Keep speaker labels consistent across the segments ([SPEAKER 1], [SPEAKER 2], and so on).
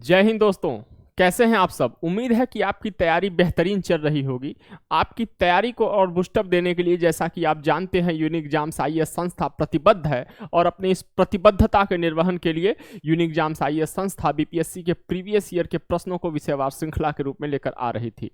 [SPEAKER 1] जय हिंद दोस्तों। कैसे हैं आप सब। उम्मीद है कि आपकी तैयारी बेहतरीन चल रही होगी। आपकी तैयारी को और बूस्टअप देने के लिए, जैसा कि आप जानते हैं, यूनिक एग्जाम्स आईएएस संस्था प्रतिबद्ध है और अपनी इस प्रतिबद्धता के निर्वहन के लिए यूनिक एग्जाम्स आईएएस संस्था बीपीएससी के प्रीवियस ईयर के प्रश्नों को विषयवार श्रृंखला के रूप में लेकर आ रही थी।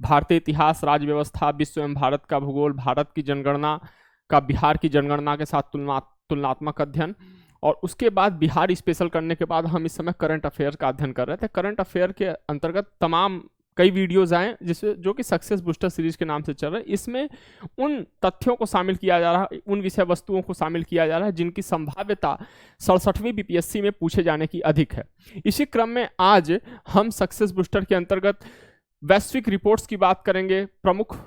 [SPEAKER 1] भारतीय इतिहास, राज्य व्यवस्था, विश्व एवं भारत का भूगोल, भारत की जनगणना का बिहार की जनगणना के साथ तुलनात्मक अध्ययन, और उसके बाद बिहार स्पेशल करने के बाद हम इस समय करंट अफेयर का अध्ययन कर रहे थे। करंट अफेयर के अंतर्गत तमाम कई वीडियोज आए जिसमें जो कि सक्सेस बूस्टर सीरीज के नाम से चल रहे हैं। इसमें उन तथ्यों को शामिल किया जा रहा है, उन विषय वस्तुओं को शामिल किया जा रहा है जिनकी संभाव्यता 67वीं बीपीएससी में पूछे जाने की अधिक है। इसी क्रम में आज हम सक्सेस बूस्टर के अंतर्गत वैश्विक रिपोर्ट्स की बात करेंगे, प्रमुख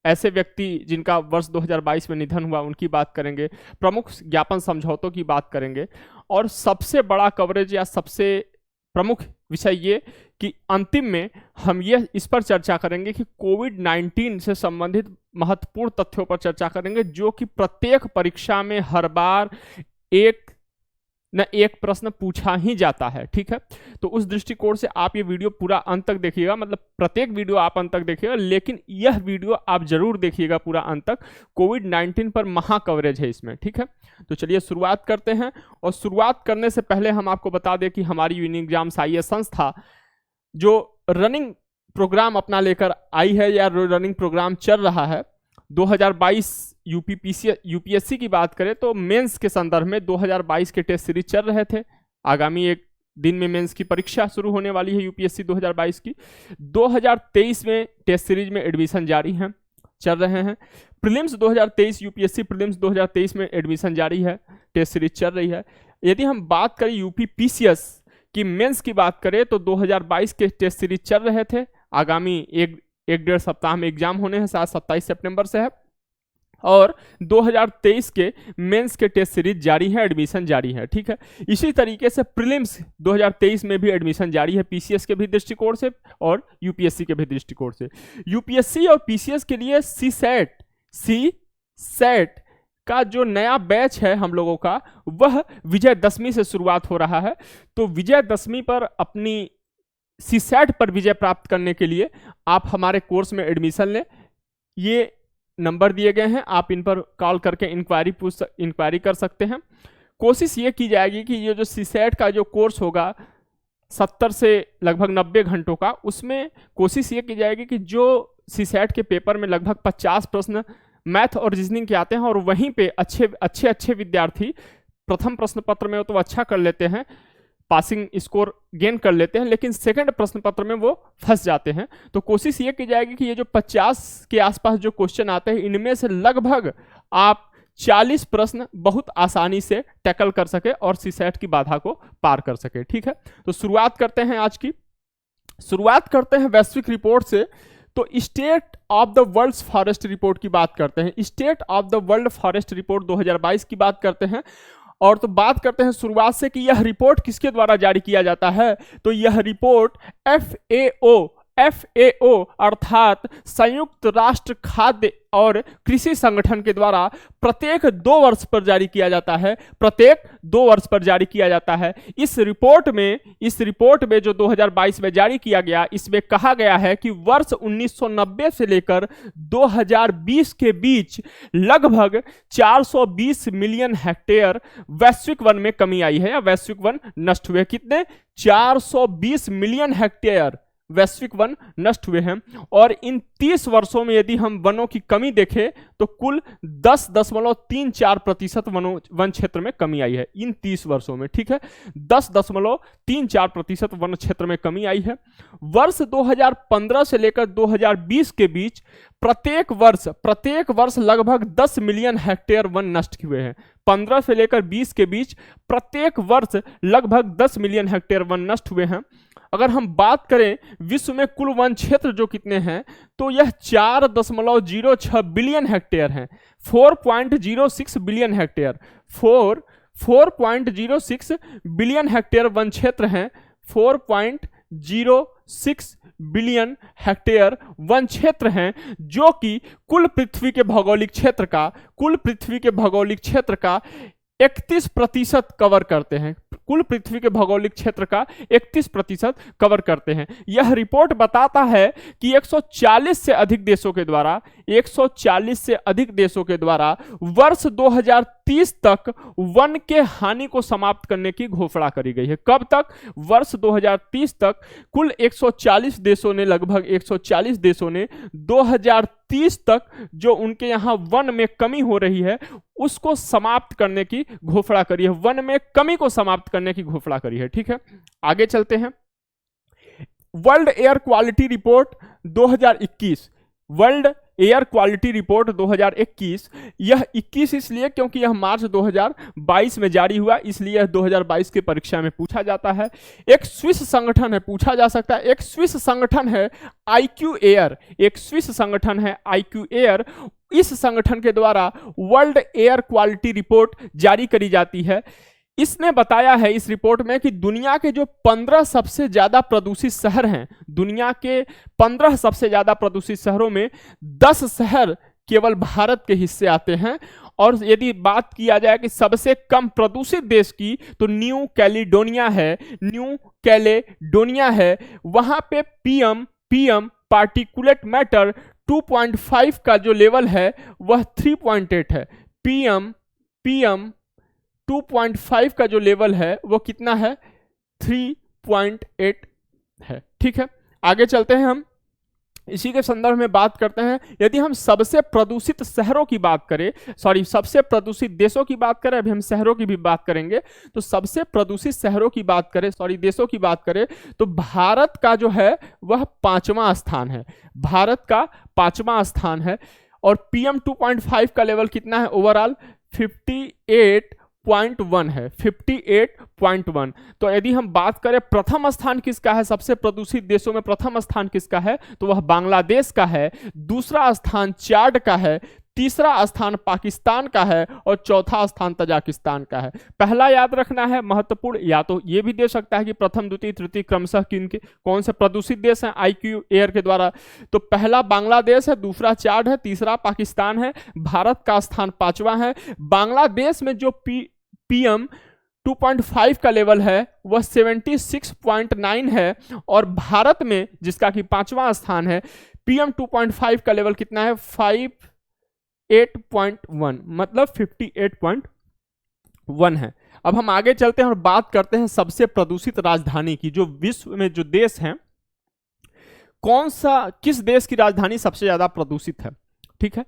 [SPEAKER 1] ऐसे व्यक्ति जिनका वर्ष 2022 में निधन हुआ उनकी बात करेंगे, प्रमुख ज्ञापन समझौतों की बात करेंगे, और सबसे बड़ा कवरेज या सबसे प्रमुख विषय ये कि अंतिम में हम ये इस पर चर्चा करेंगे कि कोविड-19 से संबंधित महत्वपूर्ण तथ्यों पर चर्चा करेंगे जो कि प्रत्येक परीक्षा में हर बार एक न एक प्रश्न पूछा ही जाता है। ठीक है, तो उस दृष्टिकोण से आप ये वीडियो पूरा अंत तक देखिएगा, मतलब प्रत्येक वीडियो आप अंत तक देखिएगा, लेकिन यह वीडियो आप जरूर देखिएगा पूरा अंत तक। कोविड-19 पर महा कवरेज है इसमें। ठीक है, तो चलिए शुरुआत करते हैं। और शुरुआत करने से पहले हम आपको बता दें कि हमारी यूनिक एग्जाम्स आईएएस संस्था जो रनिंग प्रोग्राम अपना लेकर आई है या रनिंग प्रोग्राम चल रहा है 2022 यूपीएससी की बात करें तो मेंस के संदर्भ में 2022 के टेस्ट सीरीज चल रहे थे। आगामी एक दिन में मेंस की परीक्षा शुरू होने वाली है यूपीएससी 2022 की। 2023 में टेस्ट सीरीज में एडमिशन जारी है, चल रहे हैं। प्रीलिम्स 2023 यूपीएससी प्रीलिम्स 2023 में एडमिशन जारी है, टेस्ट सीरीज चल रही है। यदि हम बात करें यूपी पीसीएस की मेंस की बात करें तो 2022 के टेस्ट सीरीज चल रहे थे। आगामी एक डेढ़ सप्ताह में एग्जाम होने हैं, शायद 27 सितंबर से है, और 2023 के मेंस के टेस्ट सीरीज जारी है, एडमिशन जारी है। ठीक है, इसी तरीके से प्रीलिम्स 2023 में भी एडमिशन जारी है, पीसीएस के भी दृष्टिकोण से और यूपीएससी के भी दृष्टिकोण से। यूपीएससी और पीसीएस के लिए सी सेट का जो नया बैच है हम लोगों का, वह विजयदशमी से शुरुआत हो रहा है। तो विजयदशमी पर अपनी सी सेट पर विजय प्राप्त करने के लिए आप हमारे कोर्स में एडमिशन लें। ये नंबर दिए गए हैं, आप इन पर कॉल करके इंक्वायरी कर सकते हैं। कोशिश ये की जाएगी कि ये जो सीसेट का जो कोर्स होगा 70 से लगभग 90 घंटों का, उसमें कोशिश ये की जाएगी कि जो सीसेट के पेपर में लगभग 50 प्रश्न मैथ और रीजनिंग के आते हैं और वहीं पे अच्छे विद्यार्थी प्रथम प्रश्न पत्र में तो अच्छा कर लेते हैं, पासिंग स्कोर गेन कर लेते हैं, लेकिन सेकंड प्रश्न पत्र में वो फंस जाते हैं। तो कोशिश ये की जाएगी कि ये जो 50 के आसपास जो क्वेश्चन आते हैं इनमें से लगभग आप 40 प्रश्न बहुत आसानी से टैकल कर सके और सीसेट की बाधा को पार कर सके। ठीक है, तो शुरुआत करते हैं। आज की शुरुआत करते हैं वैश्विक रिपोर्ट से। तो state of the world forest report की बात करते हैं, state of the world forest report 2022 की बात करते हैं। और तो बात करते हैं शुरुआत से कि यह रिपोर्ट किसके द्वारा जारी किया जाता है। तो यह रिपोर्ट FAO अर्थात संयुक्त राष्ट्र खाद्य और कृषि संगठन के द्वारा प्रत्येक 2 वर्ष पर जारी किया जाता है, प्रत्येक 2 वर्ष पर जारी किया जाता है। इस रिपोर्ट में जो 2022 में जारी किया गया, इसमें कहा गया है कि वर्ष 1990 से लेकर 2020 के बीच लगभग 420 मिलियन हेक्टेयर वैश्विक वन में कमी आई है या वैश्विक वन नष्ट हुए। कितने? 420 मिलियन हेक्टेयर वैश्विक वन नष्ट हुए हैं। और इन 30 वर्षों में यदि हम वनों की कमी देखें तो कुल 10.34% वन क्षेत्र में कमी आई है इन 30 वर्षों में। ठीक है, 10.34% वन क्षेत्र में कमी आई है। वर्ष 2015 से लेकर 2020 के बीच प्रत्येक वर्ष लगभग 10 मिलियन हेक्टेयर वन नष्ट हुए हैं। 15 से लेकर 20 के बीच प्रत्येक वर्ष लगभग 10 मिलियन हेक्टेयर वन नष्ट हुए हैं। अगर हम बात करें विश्व में कुल वन क्षेत्र जो कितने हैं, तो यह 4.06 बिलियन हेक्टेयर हैं, 4.06 billion hectare, 4.06 billion hectare one क्षेत्र हैं, 4.06 बिलियन हेक्टेयर वन क्षेत्र हैं, जो कि कुल पृथ्वी के भौगोलिक क्षेत्र का 31% कवर करते हैं, कुल पृथ्वी के भौगोलिक क्षेत्र का 31% कवर करते हैं। यह रिपोर्ट बताता है कि 140 से अधिक देशों के द्वारा 140 से अधिक देशों के द्वारा वर्ष 2030 तक वन के हानि को समाप्त करने की घोषणा करी गई है। कब तक? वर्ष 2030 तक कुल 140 देशों ने, लगभग 140 देशों ने 2030 तक जो उनके यहाँ वन में कमी हो रही है उसको समाप्त करने की घोषणा करी है, वन में कमी को समाप्त करने की घोषणा करी है। ठीक है, आगे चलते हैं। World air quality report 2021, world air quality report 2021, यह 21 इसलिए क्योंकि यह मार्च 2022 में जारी हुआ, इसलिए यह 2022 की परीक्षा में पूछा जाता है। एक स्विस संगठन है, पूछा जा सकता है, एक स्विस संगठन है IQ एयर, एक स्विस संगठन है IQ एयर। इस संगठन के द्वारा वर्ल्ड एयर क्वालिटी रिपोर्ट जारी करी जाती है। इसने बताया है इस रिपोर्ट में कि दुनिया के जो 15 सबसे ज्यादा प्रदूषित शहर हैं, दुनिया के 15 सबसे ज्यादा प्रदूषित शहरों में 10 शहर केवल भारत के हिस्से आते हैं। और यदि बात किया जाए कि सबसे कम प्रदूषित देश की, तो न्यू कैलिडोनिया है, न्यू कैलेडोनिया है। वहां पे पीएम पार्टिकुलेट मैटर 2.5 का जो लेवल है वह 3.8 है। पीएम 2.5 का जो लेवल है वो कितना है? 3.8 है। ठीक है, आगे चलते हैं। हम इसी के संदर्भ में बात करते हैं। यदि हम सबसे प्रदूषित शहरों की बात करें, सबसे प्रदूषित देशों की बात करें, अभी हम शहरों की भी बात करेंगे, तो सबसे प्रदूषित शहरों की बात करें, देशों की बात करें, तो भारत का जो है वह 5वां स्थान है, भारत का 5वां स्थान है। और PM 2.5 का लेवल कितना है? ओवरऑल 58.1 है, 58.1। तो यदि हम बात करें प्रथम स्थान किसका है, सबसे प्रदूषित देशों में प्रथम स्थान किसका है, तो वह बांग्लादेश का है। दूसरा स्थान चाड का है, तीसरा स्थान पाकिस्तान का है और चौथा स्थान तजाकिस्तान का है। पहला याद रखना है महत्वपूर्ण, या तो ये भी दे सकता है कि प्रथम द्वितीय तृतीय क्रमशः किनके कौन से प्रदूषित देश हैं IQ एयर के द्वारा। तो पहला बांग्लादेश है, दूसरा चाड है, तीसरा पाकिस्तान है, भारत का स्थान 5वां है। बांग्लादेश में जो PM 2.5 का लेवल है वह 76.9 है, और भारत में जिसका कि 5वां स्थान है PM 2.5 का लेवल कितना है? 58.1, मतलब 58.1 है। अब हम आगे चलते हैं और बात करते हैं सबसे प्रदूषित राजधानी की। जो विश्व में जो देश हैं, किस देश की राजधानी सबसे ज्यादा प्रदूषित है? ठीक है,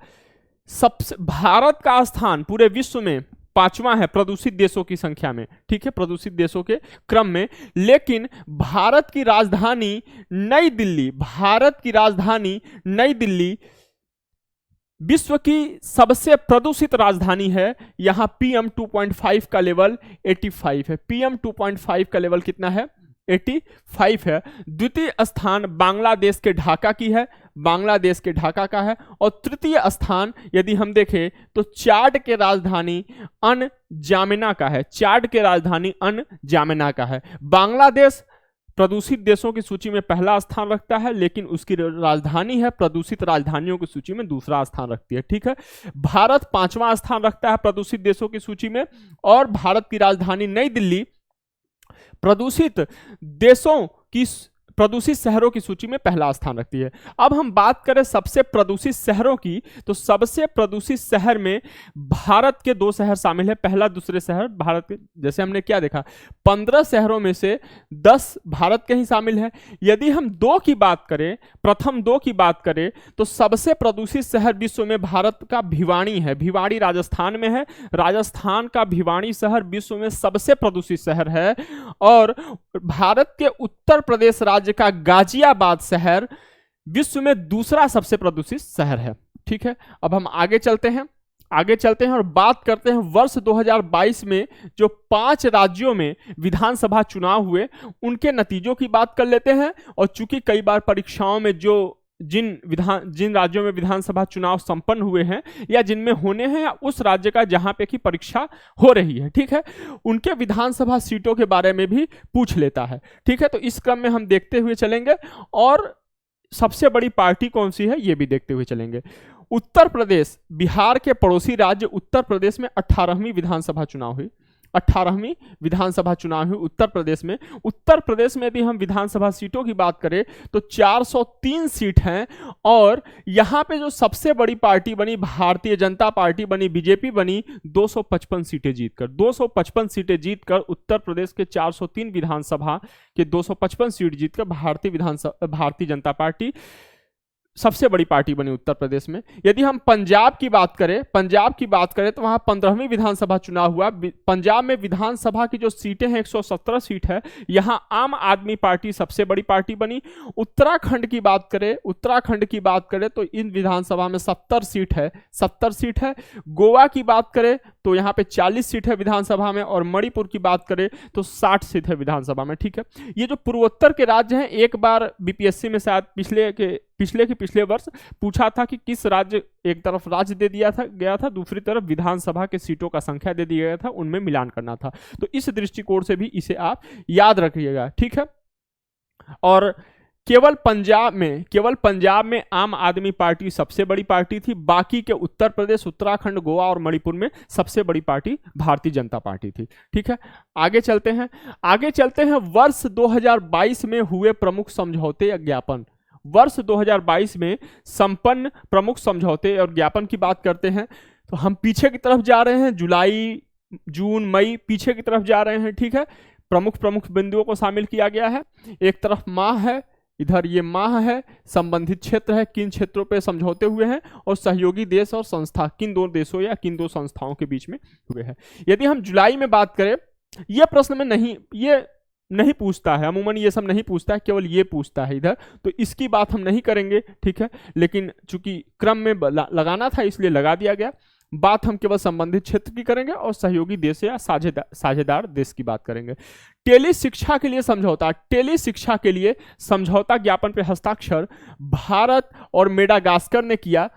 [SPEAKER 1] सबसे भारत का स्थान पूरे विश्व में 5वां है प्रदूषित देशों की संख्या में। ठीक है, प्रदूषित देशों के क्रम में। लेकिन भारत की राजधानी नई दिल्ली विश्व की सबसे प्रदूषित राजधानी है। यहां PM 2.5 का लेवल 85 है। PM 2.5 का लेवल कितना है? 85 है। द्वितीय स्थान बांग्लादेश के ढाका की है, बांग्लादेश के ढाका का है। और तृतीय स्थान यदि हम देखें तो चाड के राजधानी अनजामेना का है, चाड के राजधानी अनजामेना का है। बांग्लादेश प्रदूषित देशों की सूची में पहला स्थान रखता है, लेकिन उसकी राजधानी है प्रदूषित राजधानियों की सूची में दूसरा स्थान रखती है। ठीक है, भारत 5वां स्थान रखता है प्रदूषित देशों की सूची में, और भारत की राजधानी नई दिल्ली प्रदूषित शहरों की सूची में पहला स्थान रखती है। अब हम बात करें सबसे प्रदूषित शहरों की, तो सबसे प्रदूषित शहर में भारत के 2 शहर शामिल है। पहला दूसरे शहर भारत के, जैसे हमने क्या देखा, 15 शहरों में से 10 भारत के ही शामिल है। यदि हम प्रथम 2 की बात करें, तो सबसे प्रदूषित शहर विश्व में भारत का भिवाड़ी है। भिवाड़ी राजस्थान में है, राजस्थान का भिवाड़ी शहर विश्व में सबसे प्रदूषित शहर है। और भारत के उत्तर प्रदेश राज्य का गाजियाबाद शहर विश्व में दूसरा सबसे प्रदूषित शहर है। ठीक है, अब हम आगे चलते हैं और बात करते हैं वर्ष 2022 में जो 5 राज्यों में विधानसभा चुनाव हुए उनके नतीजों की बात कर लेते हैं। और चूंकि कई बार परीक्षाओं में जिन राज्यों में विधानसभा चुनाव संपन्न हुए हैं या जिनमें होने हैं, या उस राज्य का जहां पे की परीक्षा हो रही है, ठीक है, उनके विधानसभा सीटों के बारे में भी पूछ लेता है। ठीक है, तो इस क्रम में हम देखते हुए चलेंगे, और सबसे बड़ी पार्टी कौन सी है ये भी देखते हुए चलेंगे। उत्तर प्रदेश, बिहार के पड़ोसी राज्य उत्तर प्रदेश में 18वीं विधानसभा चुनाव हुई। 18वीं विधानसभा चुनाव हुई उत्तर प्रदेश में। उत्तर प्रदेश में यदि हम विधानसभा सीटों की बात करें तो 403 सीट हैं, और यहां पे जो सबसे बड़ी पार्टी बनी भारतीय जनता पार्टी बनी, बीजेपी बनी, 255 सीटें जीतकर, 255 सीटें जीतकर उत्तर प्रदेश के 403 विधानसभा के 255 सीट जीतकर भारतीय जनता पार्टी सबसे बड़ी पार्टी बनी उत्तर प्रदेश में। यदि हम पंजाब की बात करें तो वहां 15वीं विधानसभा चुनाव हुआ। पंजाब में विधानसभा की जो सीटें हैं 117 सीट है, यहां आम आदमी पार्टी सबसे बड़ी पार्टी बनी। उत्तराखंड की बात करें तो इन विधानसभा में 70 सीट है। गोवा की बात करें तो यहाँ पे 40 सीट है विधानसभा में, और मणिपुर की बात करें तो 60 सीट है विधानसभा में। ठीक है, ये जो पूर्वोत्तर के राज्य हैं, एक बार बीपीएससी में शायद पिछले वर्ष पूछा था कि किस राज्य, एक तरफ राज्य दे दिया गया था, दूसरी तरफ विधानसभा के सीटों का संख्या दे दिया गया था, उनमें मिलान करना था। तो इस दृष्टिकोण से भी इसे आप याद रखिएगा। ठीक है, और केवल पंजाब में आम आदमी पार्टी सबसे बड़ी पार्टी थी। बाकी के उत्तर प्रदेश, उत्तराखंड, गोवा और मणिपुर में सबसे बड़ी पार्टी भारतीय जनता पार्टी थी। ठीक है, आगे चलते हैं। वर्ष 2022 में हुए प्रमुख समझौते या ज्ञापन। वर्ष 2022 में संपन्न प्रमुख समझौते और ज्ञापन की बात करते हैं तो हम पीछे की तरफ जा रहे हैं, जुलाई, जून, मई, पीछे की तरफ जा रहे हैं। ठीक है, प्रमुख बिंदुओं को शामिल किया गया है। एक तरफ माह है, इधर ये माह है, संबंधित क्षेत्र है, किन क्षेत्रों पे समझौते हुए हैं, और सहयोगी देश और संस्था, किन दो देशों या किन दो संस्थाओं के बीच में हुए हैं। यदि हम जुलाई में बात करें, यह प्रश्न में नहीं पूछता है, अमूमन ये सब नहीं पूछता है, केवल ये पूछता है इधर, तो इसकी बात हम नहीं करेंगे। ठीक है, लेकिन चूंकि क्रम में लगाना था इसलिए लगा दिया गया। बात हम केवल संबंधित क्षेत्र की करेंगे और सहयोगी देश या साझेदार देश की बात करेंगे। टेली शिक्षा के लिए समझौता ज्ञापन पर हस्ताक्षर भारत और मेडागास्कर ने किया।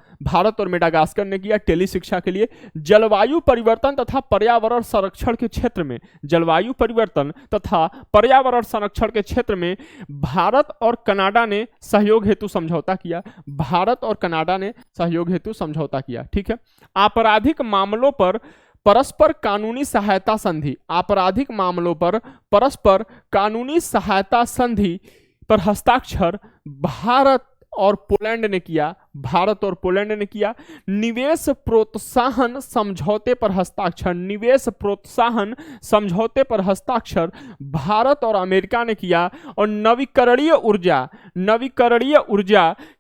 [SPEAKER 1] टेली शिक्षा के लिए जलवायु परिवर्तन तथा पर्यावरण संरक्षण के क्षेत्र में भारत और कनाडा ने सहयोग हेतु समझौता किया। ठीक है, आपराधिक मामलों पर परस्पर कानूनी सहायता संधि पर हस्ताक्षर भारत और पोलैंड ने किया। निवेश प्रोत्साहन समझौते पर हस्ताक्षर भारत और अमेरिका ने किया। और नवीकरणीय ऊर्जा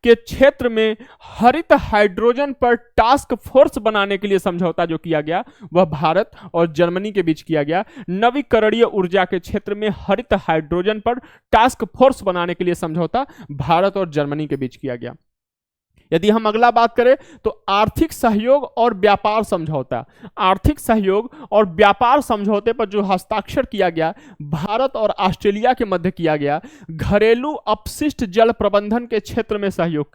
[SPEAKER 1] के क्षेत्र में हरित हाइड्रोजन पर टास्क फोर्स बनाने के लिए समझौता जो किया गया वह भारत और जर्मनी के बीच किया गया। नवीकरणीय ऊर्जा के क्षेत्र में हरित हाइड्रोजन पर टास्क फोर्स बनाने के लिए समझौता भारत और जर्मनी के बीच किया गया। यदि हम अगला बात करें तो आर्थिक सहयोग और व्यापार समझौते पर जो हस्ताक्षर किया गया भारत और ऑस्ट्रेलिया के मध्य किया गया। घरेलू अपशिष्ट जल प्रबंधन के क्षेत्र में सहयोग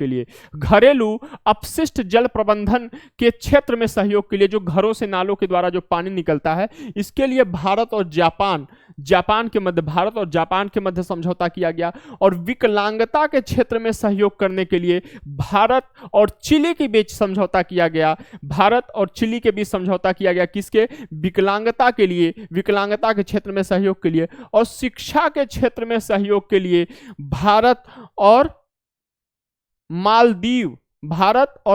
[SPEAKER 1] के लिए जो घरों से नालों के द्वारा जो पानी निकलता है, इसके लिए भारत और जापान के मध्य समझौता किया गया। और विकलांगता के क्षेत्र में सहयोग करने के लिए भारत और चिली के बीच समझौता किया गया। किसके? विकलांगता के क्षेत्र में सहयोग के लिए। और शिक्षा के क्षेत्र में सहयोग के लिए भारत और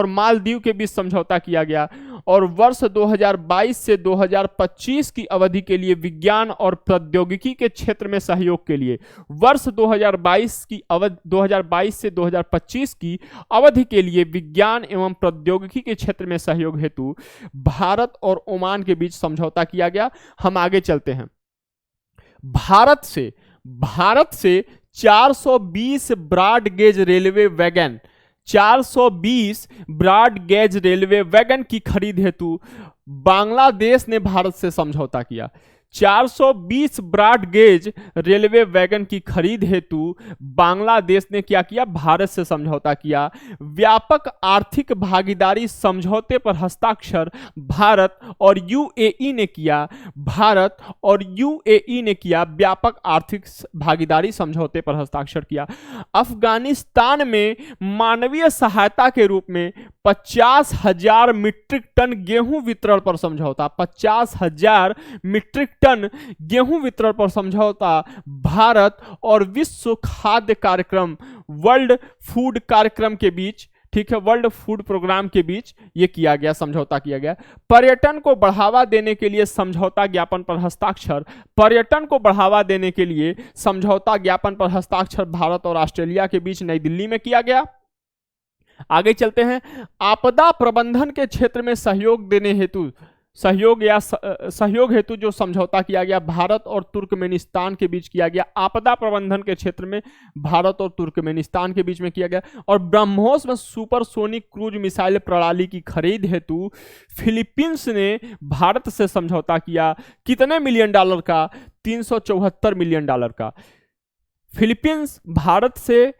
[SPEAKER 1] मालदीव के बीच समझौता किया गया। और वर्ष 2022 से 2025 की अवधि के लिए विज्ञान और प्रौद्योगिकी के क्षेत्र में सहयोग के लिए वर्ष 2022 से 2025 की अवधि के लिए विज्ञान एवं प्रौद्योगिकी के क्षेत्र में सहयोग हेतु भारत और ओमान के बीच समझौता किया गया। हम आगे चलते हैं। भारत से 420 ब्रॉड गेज रेलवे वैगन की खरीद हेतु बांग्लादेश ने भारत से समझौता किया। 420 ब्रॉड गेज रेलवे वैगन की खरीद हेतु बांग्लादेश ने क्या किया? भारत से समझौता किया। व्यापक आर्थिक भागीदारी समझौते पर हस्ताक्षर भारत और यूएई ने किया। व्यापक आर्थिक भागीदारी समझौते पर हस्ताक्षर किया। अफगानिस्तान में मानवीय सहायता के रूप में 50,000 मीट्रिक टन गेहूं वितरण पर समझौता। 50,000 मीट्रिक टन गेहूं वितरण पर समझौता भारत और विश्व खाद्य कार्यक्रम वर्ल्ड फूड कार्यक्रम के बीच, ठीक है, वर्ल्ड फूड प्रोग्राम के बीच ये किया गया, समझौता किया गया। पर्यटन को बढ़ावा देने के लिए समझौता ज्ञापन पर हस्ताक्षर। पर्यटन को बढ़ावा देने के लिए समझौता ज्ञापन पर हस्ताक्षर भारत और ऑस्ट्रेलिया के बीच नई दिल्ली में किया गया। आगे चलते हैं। आपदा प्रबंधन के क्षेत्र में सहयोग देने हेतु सहयोग हेतु जो समझौता किया गया भारत और तुर्कमेनिस्तान के बीच किया गया। आपदा प्रबंधन के क्षेत्र में भारत और तुर्कमेनिस्तान के बीच में किया गया। और ब्रह्मोस में सुपरसोनिक क्रूज मिसाइल प्रणाली की खरीद हेतु फिलीपींस ने भारत से समझौता किया। कितने मिलियन डॉलर का? 374 मिलियन डॉलर का। फिलीपींस भारत से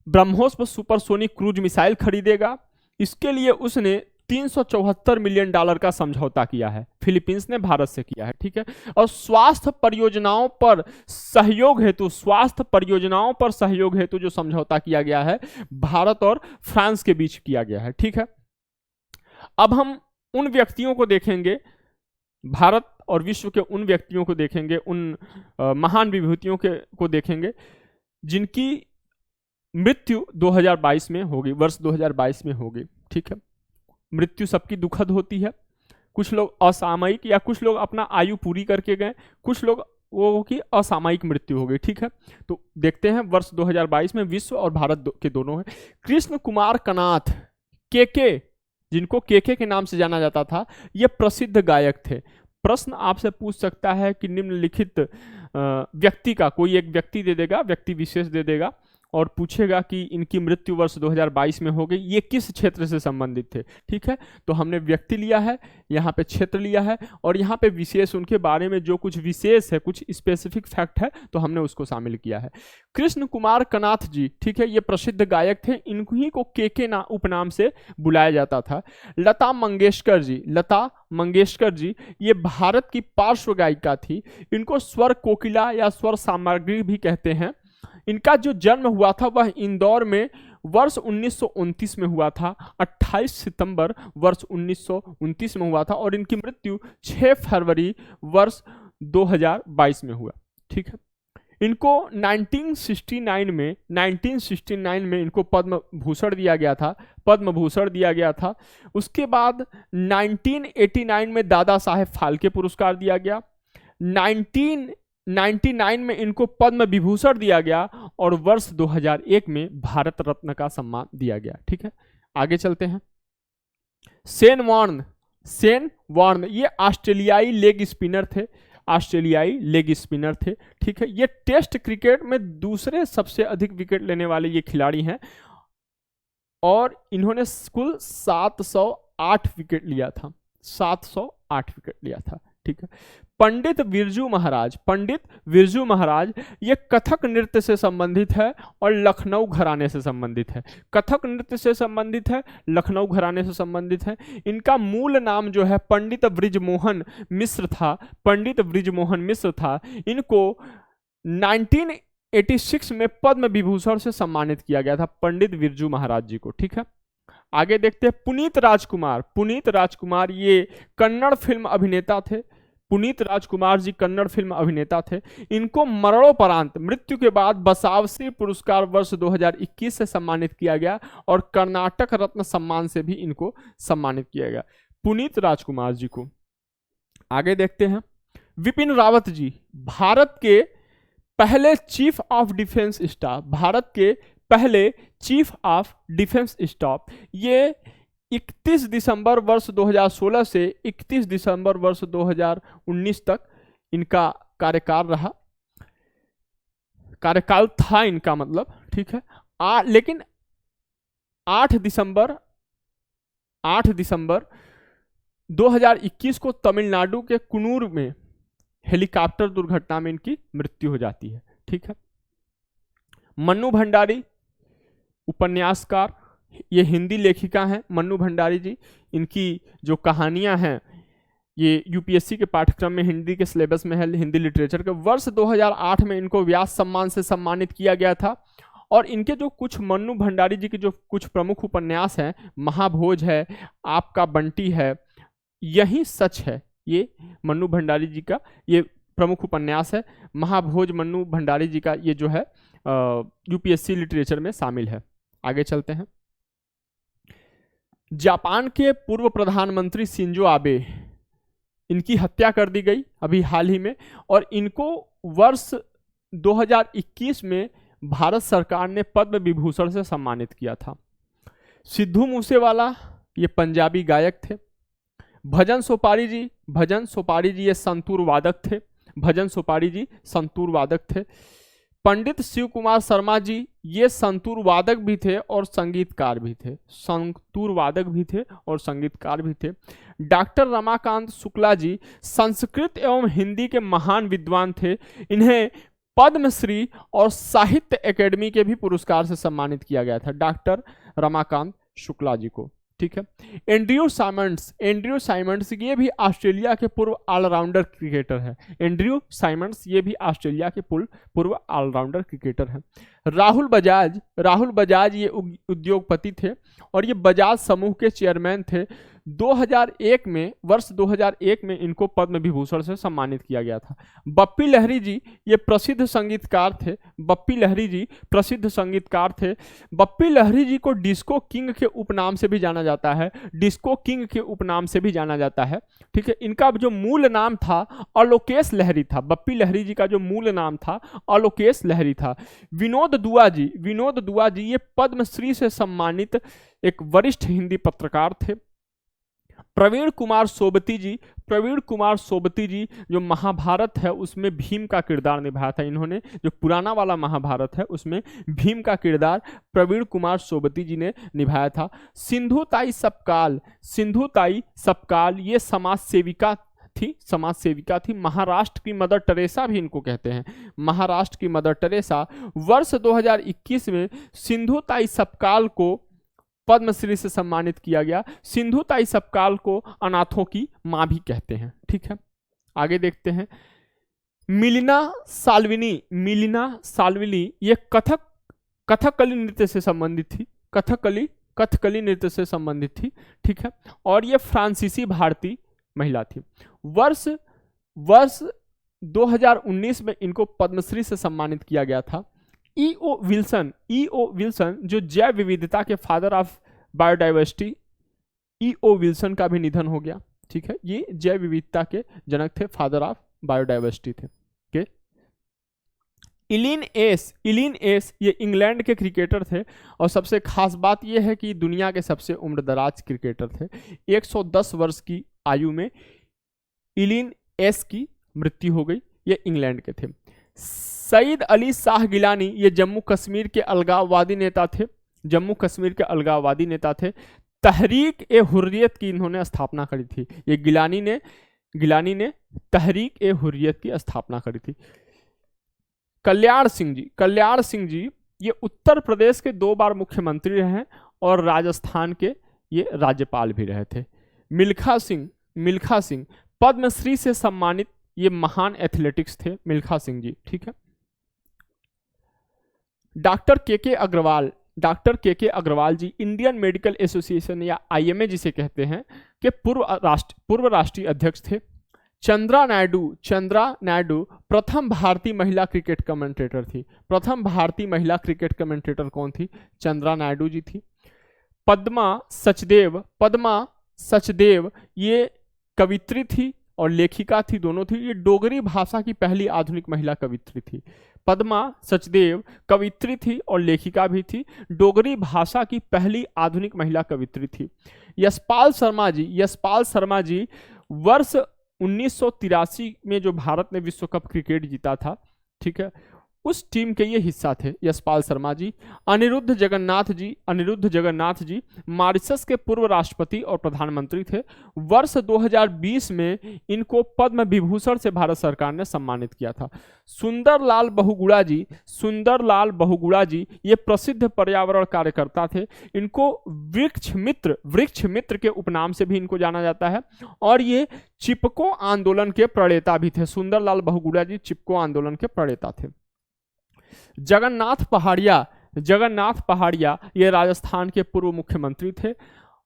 [SPEAKER 1] ब्रह्मोस पर सुपरसोनिक क्रूज मिसाइल खरीदेगा। इसके लिए उसने 374 मिलियन डॉलर का समझौता किया है, फिलीपींस ने भारत से किया है, ठीक है। और स्वास्थ्य परियोजनाओं पर सहयोग हेतु जो समझौता किया गया है भारत और फ्रांस के बीच किया गया है, ठीक है। अब हम उन व्यक्तियों को देखेंगे, भारत और विश्व के उन व्यक्तियों को देखेंगे, उन महान विभूतियों को देखेंगे जिनकी मृत्यु 2022 में होगी, वर्ष 2022 में होगी, ठीक है। मृत्यु सबकी दुखद होती है। कुछ लोग असामयिक या कुछ लोग अपना आयु पूरी करके गए, कुछ लोग वो की असामयिक मृत्यु हो गई, ठीक है। तो देखते हैं वर्ष 2022 में विश्व और भारत के दोनों है। कृष्ण कुमार कनाथ केके, जिनको केके के नाम से जाना जाता था, ये प्रसिद्ध गायक थे। प्रश्न आपसे पूछ सकता है कि निम्नलिखित व्यक्ति का कोई एक व्यक्ति दे देगा, व्यक्ति विशेष दे देगा और पूछेगा कि इनकी मृत्यु वर्ष 2022 में हो गई, ये किस क्षेत्र से संबंधित थे, ठीक है। तो हमने व्यक्ति लिया है, यहाँ पे क्षेत्र लिया है और यहाँ पे विशेष, उनके बारे में जो कुछ विशेष है, कुछ स्पेसिफिक फैक्ट है, तो हमने उसको शामिल किया है। कृष्ण कुमार कनाथ जी, ठीक है, ये प्रसिद्ध गायक थे, इन्हीं को केके उपनाम से बुलाया जाता था। लता मंगेशकर जी ये भारत की पार्श्व गायिका थी। इनको स्वर कोकिला या स्वर सामग्री भी कहते हैं। इनका जो जन्म हुआ था वह इंदौर में वर्ष 1929 में हुआ था, 28 सितंबर वर्ष 1929 में हुआ था और इनकी मृत्यु 6 फरवरी वर्ष 2022 में हुआ, ठीक है। इनको 1969 में इनको पद्म भूषण दिया गया था। उसके बाद 1989 में दादा साहेब फाल्के पुरस्कार दिया गया। 1999 में इनको पद्म विभूषण दिया गया और वर्ष 2001 में भारत रत्न का सम्मान दिया गया, ठीक है। आगे चलते हैं। शेन वॉर्न ये ऑस्ट्रेलियाई लेग स्पिनर थे, ठीक है। ये टेस्ट क्रिकेट में दूसरे सबसे अधिक विकेट लेने वाले ये खिलाड़ी हैं और इन्होंने कुल 708 विकेट लिया था, 708 विकेट लिया था, ठीक है। पंडित बिरजू महाराज ये कथक नृत्य से संबंधित है और लखनऊ घराने से संबंधित है। कथक नृत्य से संबंधित है, लखनऊ घराने से संबंधित है। इनका मूल नाम जो है पंडित ब्रिजमोहन मिश्र था। इनको 1986 में पद्म विभूषण से सम्मानित किया गया था, पंडित बिरजू महाराज जी को, ठीक है। आगे देखते हैं पुनीत राजकुमार ये कन्नड़ फिल्म अभिनेता थे। पुनीत राजकुमार जी कन्नड़ फिल्म अभिनेता थे। इनको मरणोपरांत मृत्यु के बाद बसावश्री पुरस्कार वर्ष 2021 से सम्मानित किया गया और कर्नाटक रत्न सम्मान से भी इनको सम्मानित किया गया, पुनीत राजकुमार जी को। आगे देखते हैं। विपिन रावत जी भारत के पहले चीफ ऑफ डिफेंस स्टाफ, ये 31 दिसंबर वर्ष 2016 से 31 दिसंबर वर्ष 2019 तक इनका कार्यकाल था इनका, मतलब, ठीक है। लेकिन 8 दिसंबर 2021 को तमिलनाडु के कुन्नूर में हेलीकॉप्टर दुर्घटना में इनकी मृत्यु हो जाती है, ठीक है। मन्नू भंडारी उपन्यासकार, ये हिंदी लेखिका हैं मन्नू भंडारी जी। इनकी जो कहानियां हैं ये यूपीएससी के पाठ्यक्रम में हिंदी के सिलेबस में है, हिंदी लिटरेचर के। वर्ष 2008 में इनको व्यास सम्मान से सम्मानित किया गया था और इनके जो कुछ मन्नू भंडारी जी के जो कुछ प्रमुख उपन्यास हैं, महाभोज है, आपका बंटी है, यही सच है, ये मन्नू भंडारी जी का ये प्रमुख उपन्यास है। महाभोज मन्नू भंडारी जी का ये जो है यूपीएससी लिटरेचर में शामिल है। आगे चलते हैं। जापान के पूर्व प्रधानमंत्री शिंजो आबे, इनकी हत्या कर दी गई अभी हाल ही में, और इनको वर्ष 2021 में भारत सरकार ने पद्म विभूषण से सम्मानित किया था। सिद्धू मूसेवाला ये पंजाबी गायक थे। भजन सोपारी जी ये संतूर वादक थे। भजन सोपारी जी संतूर वादक थे। पंडित शिव कुमार शर्मा जी ये संतूर वादक भी थे और संगीतकार भी थे। संतूर वादक भी थे और संगीतकार भी थे। डॉक्टर रमाकांत शुक्ला जी संस्कृत एवं हिंदी के महान विद्वान थे। इन्हें पद्मश्री और साहित्य एकेडमी के भी पुरस्कार से सम्मानित किया गया था, डॉक्टर रमाकांत शुक्ला जी को। ठीक है। एंड्रयू साइमंड्स ये भी ऑस्ट्रेलिया के पूर्व ऑलराउंडर क्रिकेटर है। एंड्रयू साइमंड्स ये भी ऑस्ट्रेलिया के पूर्व ऑलराउंडर क्रिकेटर हैं। राहुल बजाज ये उद्योगपति थे और ये बजाज समूह के चेयरमैन थे। 2001 में वर्ष 2001 में इनको पद्म विभूषण से सम्मानित किया गया था। बप्पी लहरी जी ये प्रसिद्ध संगीतकार थे। बप्पी लहरी जी को डिस्को किंग के उपनाम से भी जाना जाता है। ठीक है। इनका जो मूल नाम था आलोकेश लहरी था। बप्पी लहरी जी का जो मूल नाम था आलोकेश लहरी था। विनोद दुआ जी ये पद्मश्री से सम्मानित एक वरिष्ठ हिंदी पत्रकार थे। प्रवीण कुमार सोबती जी जो महाभारत है उसमें भीम का किरदार निभाया था। इन्होंने जो पुराना वाला महाभारत है उसमें भीम का किरदार प्रवीण कुमार सोबती जी ने निभाया था। सिंधु ताई सपकाल ये समाज सेविका थी। महाराष्ट्र की मदर टेरेसा भी इनको कहते हैं। महाराष्ट्र की मदर टेरेसा। वर्ष 2021 में सिंधु ताई सपकाल को पद्मश्री से सम्मानित किया गया। सिंधु ताई सपकाल को अनाथों की मां भी कहते हैं। ठीक है। आगे देखते हैं। मिलिना साल्विनी ये कथकली नृत्य से संबंधित थी। कथकली नृत्य से संबंधित थी। ठीक है। और ये फ्रांसीसी भारतीय महिला थी। वर्ष 2019 में इनको पद्मश्री से सम्मानित किया गया था। ईओ विल्सन जो जैव विविधता के father of biodiversity, E O Wilson का भी निधन हो गया। ठीक है। ये जैव विविधता के जनक थे, फादर ऑफ बायोडाइवर्सिटी थे। ओके। इलिन एस ये इंग्लैंड के क्रिकेटर थे और सबसे खास बात यह है कि दुनिया के सबसे उम्रदराज क्रिकेटर थे। 110 वर्ष की आयु में इलिन एस की मृत्यु हो गई। ये इंग्लैंड के थे। सईद अली शाह गिलानी ये जम्मू कश्मीर के अलगाववादी नेता थे। तहरीक ए हुर्रियत की इन्होंने स्थापना करी थी। ये गिलानी ने तहरीक ए हुर्रियत की स्थापना करी थी। कल्याण सिंह जी ये उत्तर प्रदेश के 2 बार मुख्यमंत्री रहे और राजस्थान के ये राज्यपाल भी रहे थे। मिल्खा सिंह पद्मश्री से सम्मानित ये महान एथलेटिक्स थे मिल्खा सिंह जी। ठीक है। डॉक्टर के अग्रवाल जी इंडियन मेडिकल एसोसिएशन या आईएमए जिसे कहते हैं के पूर्व राष्ट्रीय अध्यक्ष थे। चंद्रा नायडू प्रथम भारतीय महिला क्रिकेट कमेंटेटर थी। प्रथम भारतीय महिला क्रिकेट कमेंटेटर कौन थी? चंद्रा नायडू जी थी। पद्मा सचदेव ये कवित्री थी और लेखिका थी, दोनों थी। ये डोगरी भाषा की पहली आधुनिक महिला कवित्री थी। पद्मा सचदेव कवित्री थी और लेखिका भी थी। डोगरी भाषा की पहली आधुनिक महिला कवित्री थी। यशपाल शर्मा जी वर्ष 1983 में जो भारत ने विश्व कप क्रिकेट जीता था, ठीक है, उस टीम के ये हिस्सा थे यशपाल शर्मा जी। अनिरुद्ध जगन्नाथ जी मॉरिशस के पूर्व राष्ट्रपति और प्रधानमंत्री थे। वर्ष 2020 में इनको पद्म विभूषण से भारत सरकार ने सम्मानित किया था। सुंदरलाल बहुगुणा जी ये प्रसिद्ध पर्यावरण कार्यकर्ता थे। इनको वृक्ष मित्र के उपनाम से भी इनको जाना जाता है और ये चिपको आंदोलन के प्रणेता भी थे। सुंदरलाल बहुगुणा जी चिपको आंदोलन के प्रणेता थे। जगन्नाथ जगन्नाथ पहाड़िया ये राजस्थान के पूर्व मुख्यमंत्री थे,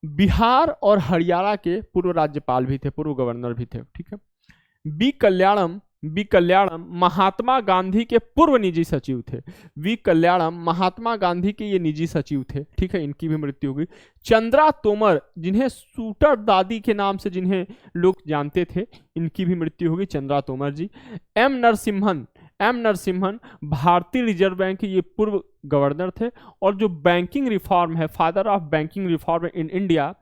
[SPEAKER 1] बिहार और हरियाणा के पूर्व राज्यपाल भी थे, पूर्व गवर्नर भी थे, ठीक है। बी कल्याणम महात्मा गांधी के पूर्व निजी सचिव थे, वी कल्याणम महात्मा गांधी के ये निजी सचिव थे, ठीक है, इनकी भी मृत्यु हो गई। चंद्रा तोमर, जिन्हें शूटर दादी के नाम से जिन्हें लोग जानते थे, इनकी भी मृत्यु हो गई, चंद्रा तोमर जी। एम नरसिम्हन भारतीय रिजर्व बैंक के ये पूर्व गवर्नर थे, और जो बैंकिंग रिफॉर्म है, father of banking reform in India,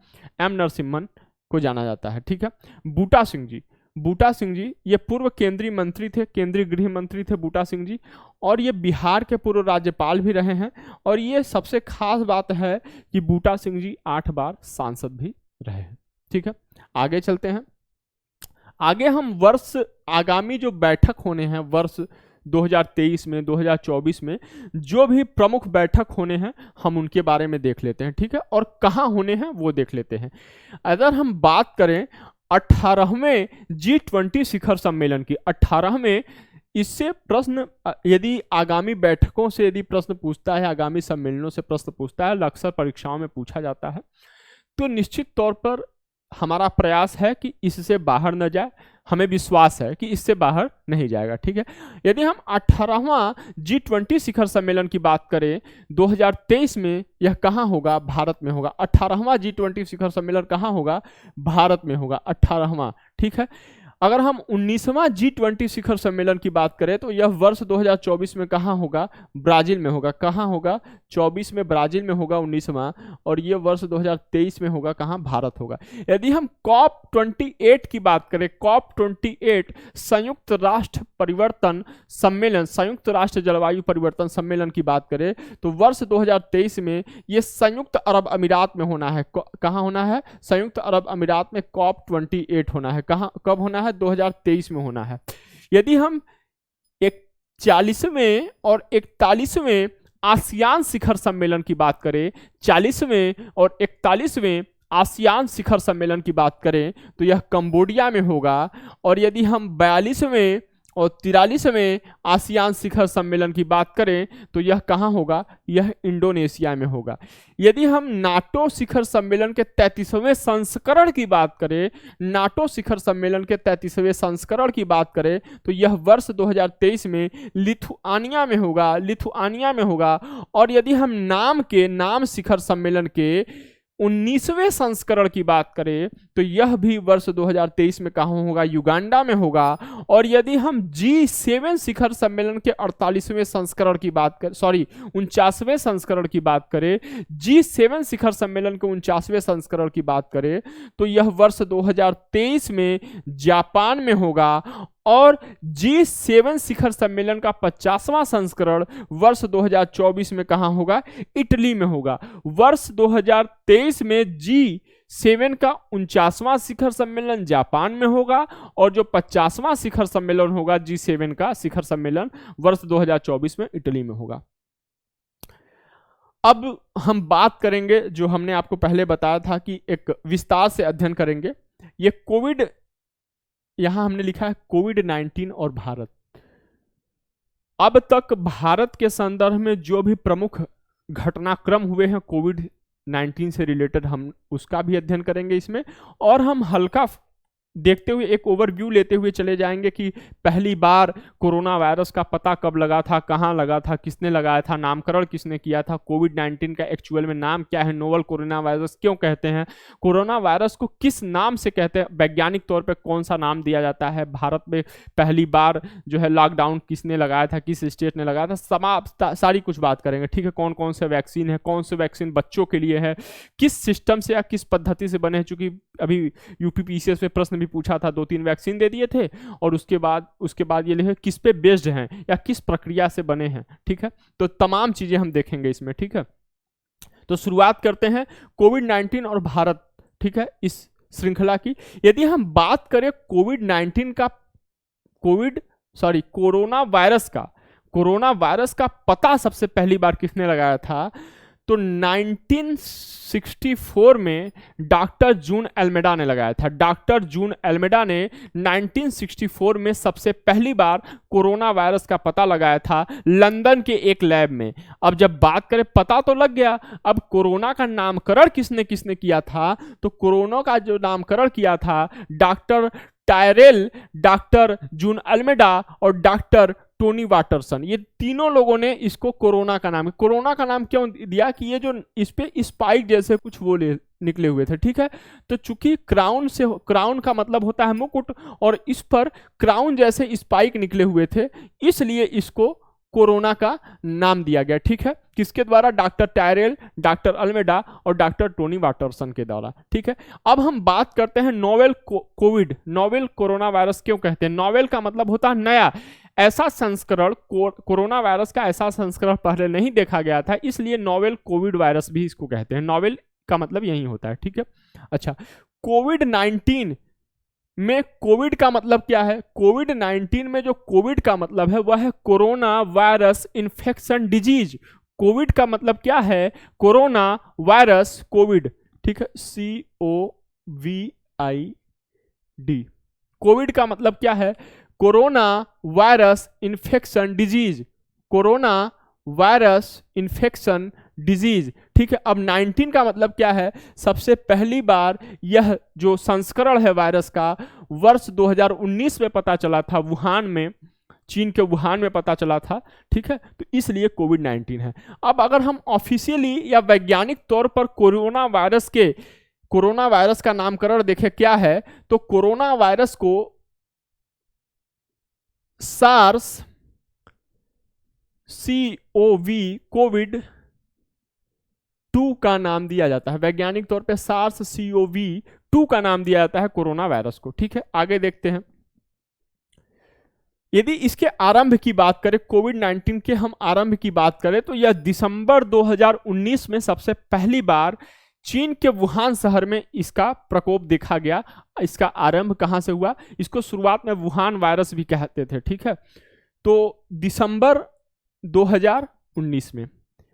[SPEAKER 1] M Narasimhan को जाना जाता है, ठीक है। बूटा सिंह जी ये पूर्व केंद्रीय मंत्री थे, केंद्रीय गृह मंत्री थे बूटा सिंह जी, और ये बिहार के पूर्व राज्यपाल भी रहे हैं, और ये सबसे खास बात है कि बूटा सिंह जी 8 बार सांसद भी रहे हैं, ठीक है। आगे चलते हैं। आगे हम वर्ष, आगामी जो बैठक होने हैं वर्ष 2023 में, 2024 में जो भी प्रमुख बैठक होने हैं हम उनके बारे में देख लेते हैं, ठीक है, और कहाँ होने हैं वो देख लेते हैं। अगर हम बात करें 18वें G20 शिखर सम्मेलन की, 18वें, इससे प्रश्न यदि आगामी बैठकों से यदि प्रश्न पूछता है, आगामी सम्मेलनों से प्रश्न पूछता है, अक्सर परीक्षाओं में पूछा जाता है, तो निश्चित तौर पर हमारा प्रयास है कि इससे बाहर न जाए, हमें विश्वास है कि इससे बाहर नहीं जाएगा, ठीक है। यदि हम 18वां G20 शिखर सम्मेलन की बात करें 2023 में, यह कहाँ होगा? भारत में होगा। 18वां G20 शिखर सम्मेलन कहाँ होगा? भारत में होगा, 18वां, ठीक है। अगर हम 19वां G20 शिखर सम्मेलन की बात करें तो यह वर्ष 2024 में कहाँ होगा? ब्राजील में होगा। कहाँ होगा? 24 में ब्राजील में होगा 19वां, और यह वर्ष 2023 में होगा कहाँ? भारत होगा। यदि हम COP28 की बात करें, COP28 संयुक्त राष्ट्र परिवर्तन सम्मेलन, संयुक्त राष्ट्र जलवायु परिवर्तन सम्मेलन की बात करें तो वर्ष 2023 में यह संयुक्त अरब अमीरात में होना है। कहाँ होना है? संयुक्त अरब अमीरात में COP28 होना है। कहाँ, कब होना है? 2023 में होना है। यदि हम 40वें और 41वें आसियान शिखर सम्मेलन की बात करें, 40वें और 41वें आसियान शिखर सम्मेलन की बात करें तो यह कंबोडिया में होगा, और यदि हम 42वें और 43वें आसियान शिखर सम्मेलन की बात करें तो यह कहाँ होगा? यह इंडोनेशिया में होगा। यदि हम नाटो शिखर सम्मेलन के 33वें संस्करण की बात करें, नाटो शिखर सम्मेलन के 33वें संस्करण की बात करें तो यह वर्ष 2023 में लिथुआनिया में होगा। और यदि हम नाम शिखर सम्मेलन के 19वें संस्करण की बात करें तो यह भी वर्ष 2023 में कहाँ होगा? युगांडा में होगा। और यदि हम G7 शिखर सम्मेलन के 48वें संस्करण की बात करें, 49वें संस्करण की बात करें, G7 शिखर सम्मेलन के 49वें संस्करण की बात करें तो यह वर्ष 2023 में जापान में होगा। और G7 शिखर सम्मेलन का 50वां संस्करण वर्ष 2024 में कहाँ होगा? इटली में होगा। वर्ष 2023 में G7 का 49वां शिखर सम्मेलन जापान में होगा, और जो 50वां शिखर सम्मेलन होगा G7 का शिखर सम्मेलन वर्ष 2024 में इटली में होगा। अब हम बात करेंगे, जो हमने आपको पहले बताया था कि एक विस्तार से अध्ययन करेंगे, ये कोविड, यहां हमने लिखा है कोविड-19 और भारत। अब तक भारत के संदर्भ में जो भी प्रमुख घटनाक्रम हुए हैं कोविड-19 से रिलेटेड, हम उसका भी अध्ययन करेंगे इसमें, और हम हल्का देखते हुए एक ओवरव्यू लेते हुए चले जाएंगे कि पहली बार कोरोना वायरस का पता कब लगा था, कहां लगा था, किसने लगाया था, नामकरण किसने किया था, कोविड-19 का एक्चुअल में नाम क्या है, नोवल कोरोना वायरस क्यों कहते हैं, कोरोना वायरस को किस नाम से कहते हैं, वैज्ञानिक तौर पे कौन सा नाम दिया जाता है, भारत में पहली बार जो है लॉकडाउन किसने लगाया था, किस स्टेट ने लगाया था, सारी कुछ बात करेंगे, ठीक है। कौन कौन से वैक्सीन है, कौन से वैक्सीन बच्चों के लिए है, किस सिस्टम से या किस पद्धति से बने हैं, चूंकि अभी यूपीपीसीएस में प्रश्न भी पूछा था, 2-3 वैक्सीन दे दिए थे, और उसके बाद ये लिखे किस पे बेस्ड हैं या किस प्रक्रिया से बने हैं, ठीक है। तो तमाम चीजें हम देखेंगे इसमें, ठीक है। तो शुरुआत करते हैं कोविड-19 और भारत, ठीक है, इस श्रृंखला की। यदि हम बात करें कोविड-19 का, कोरोना वायरस का पता सबसे पहली बार किसने लगाया था, तो 1964 में डॉक्टर जून एल्मेडा ने लगाया था। डॉक्टर जून एल्मेडा ने 1964 में सबसे पहली बार कोरोना वायरस का पता लगाया था लंदन के एक लैब में। अब जब बात करें, पता तो लग गया, अब कोरोना का नामकरण किसने किसने किया था, तो कोरोना का जो नामकरण किया था डॉक्टर टायरेल, डॉक्टर जून एल्मेडा और डॉक्टर टोनी वाटरसन, ये तीनों लोगों ने इसको कोरोना का नाम, कोरोना का नाम क्यों दिया कि ये जो इस पे स्पाइक जैसे कुछ वो निकले हुए थे, ठीक है। तो चूंकि क्राउन का मतलब होता है मुकुट, और इस पर क्राउन जैसे स्पाइक निकले हुए थे, इसलिए इसको कोरोना का नाम दिया गया, ठीक है। किसके द्वारा? डॉक्टर टायरेल, डॉक्टर अल्मेडा और डॉक्टर टोनी वाटरसन के द्वारा, ठीक है। अब हम बात करते हैं novel Covid. Novel corona virus क्यों कहते हैं? नोवेल का मतलब होता है नया, ऐसा संस्करण, कोरोना वायरस का ऐसा संस्करण पहले नहीं देखा गया था, इसलिए नोवेल कोविड वायरस भी इसको कहते हैं। नोवेल का मतलब यही होता है, ठीक है। अच्छा, कोविड-19 में कोविड का मतलब क्या है? कोविड-19 में जो कोविड का मतलब है वह है corona virus infection disease. Covid का मतलब क्या है? कोरोना वायरस, कोविड, ठीक है, COVID। कोविड का मतलब क्या है? Corona virus infection disease, corona virus infection disease, ठीक है। अब 19 का मतलब क्या है? सबसे पहली बार यह जो संस्करण है वायरस का वर्ष 2019 में पता चला था, वुहान में, चीन के वुहान में पता चला था, ठीक है। तो इसलिए कोविड-19 है। अब अगर हम ऑफिशियली या वैज्ञानिक तौर पर कोरोना वायरस का नामकरण देखें क्या है, तो कोरोना वायरस को सार्स कोविड-2 का नाम दिया जाता है। वैज्ञानिक तौर पे सार्स CoV-2 का नाम दिया जाता है कोरोना वायरस को, ठीक है। आगे देखते हैं। यदि इसके आरंभ की बात करें, कोविड-19 के हम आरंभ की बात करें, तो यह दिसंबर 2019 में सबसे पहली बार चीन के वुहान शहर में इसका प्रकोप देखा गया। इसका आरंभ कहां से हुआ? इसको शुरुआत में वुहान वायरस भी कहते थे, ठीक है। तो दिसंबर 2019 में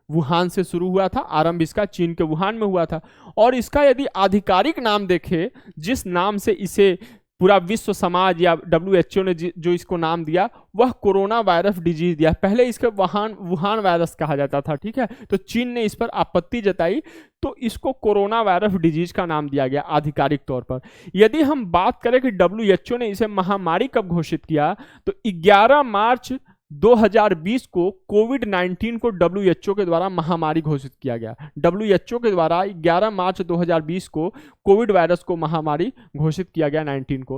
[SPEAKER 1] वुहान से शुरू हुआ था, आरंभ इसका चीन के वुहान में हुआ था। और इसका यदि आधिकारिक नाम देखें, जिस नाम से इसे पूरा विश्व समाज या WHO ने जो इसको नाम दिया, वह कोरोना वायरस डिजीज दिया। पहले इसको वुहान वायरस कहा जाता था, ठीक है। तो चीन ने इस पर आपत्ति जताई, तो इसको कोरोना वायरस डिजीज का नाम दिया गया आधिकारिक तौर पर। यदि हम बात करें कि WHO ने इसे महामारी कब घोषित किया, तो 11 मार्च 2020 को कोविड-19 को WHO के द्वारा महामारी घोषित किया गया। WHO के द्वारा 11 मार्च 2020 को कोविड वायरस को महामारी घोषित किया गया 19 को।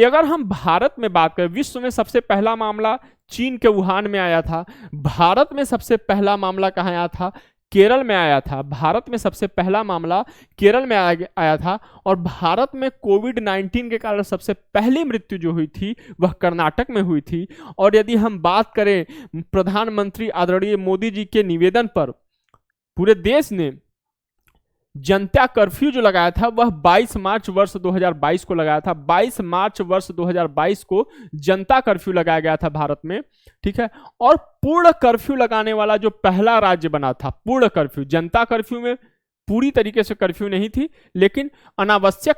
[SPEAKER 1] अगर हम भारत में बात करें, विश्व में सबसे पहला मामला चीन के वुहान में आया था। भारत में सबसे पहला मामला कहाँ आया था? केरल में आया था। भारत में सबसे पहला मामला केरल में आया था। और भारत में कोविड-19 के कारण सबसे पहली मृत्यु जो हुई थी वह कर्नाटक में हुई थी। और यदि हम बात करें, प्रधानमंत्री आदरणीय मोदी जी के निवेदन पर पूरे देश ने जनता कर्फ्यू जो लगाया था वह 22 मार्च वर्ष 2022 को लगाया था। 22 मार्च वर्ष 2022 को जनता कर्फ्यू लगाया गया था भारत में, ठीक है। और पूर्ण कर्फ्यू लगाने वाला जो पहला राज्य बना था, पूर्ण कर्फ्यू, जनता कर्फ्यू में पूरी तरीके से कर्फ्यू नहीं थी, लेकिन अनावश्यक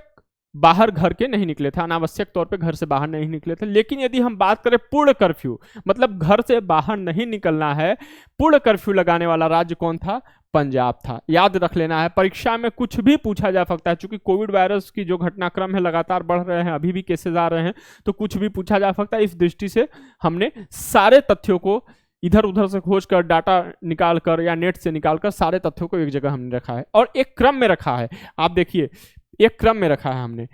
[SPEAKER 1] बाहर घर के नहीं निकले थे, अनावश्यक तौर पे घर से बाहर नहीं निकले थे। लेकिन यदि हम बात करें पूर्ण कर्फ्यू, मतलब घर से बाहर नहीं निकलना है, पूर्ण कर्फ्यू लगाने वाला राज्य कौन था? पंजाब था। याद रख लेना है, परीक्षा में कुछ भी पूछा जा सकता है। चूंकि कोविड वायरस की जो घटनाक्रम है लगातार बढ़ रहे हैं, अभी भी केसेस आ रहे हैं, तो कुछ भी पूछा जा सकता है। इस दृष्टि से हमने सारे तथ्यों को इधर उधर से खोज कर, डाटा निकाल कर या नेट से निकाल कर सारे तथ्यों को एक जगह हमने रखा है और एक क्रम में रखा है। आप देखिए, एक क्रम में रखा है हमने।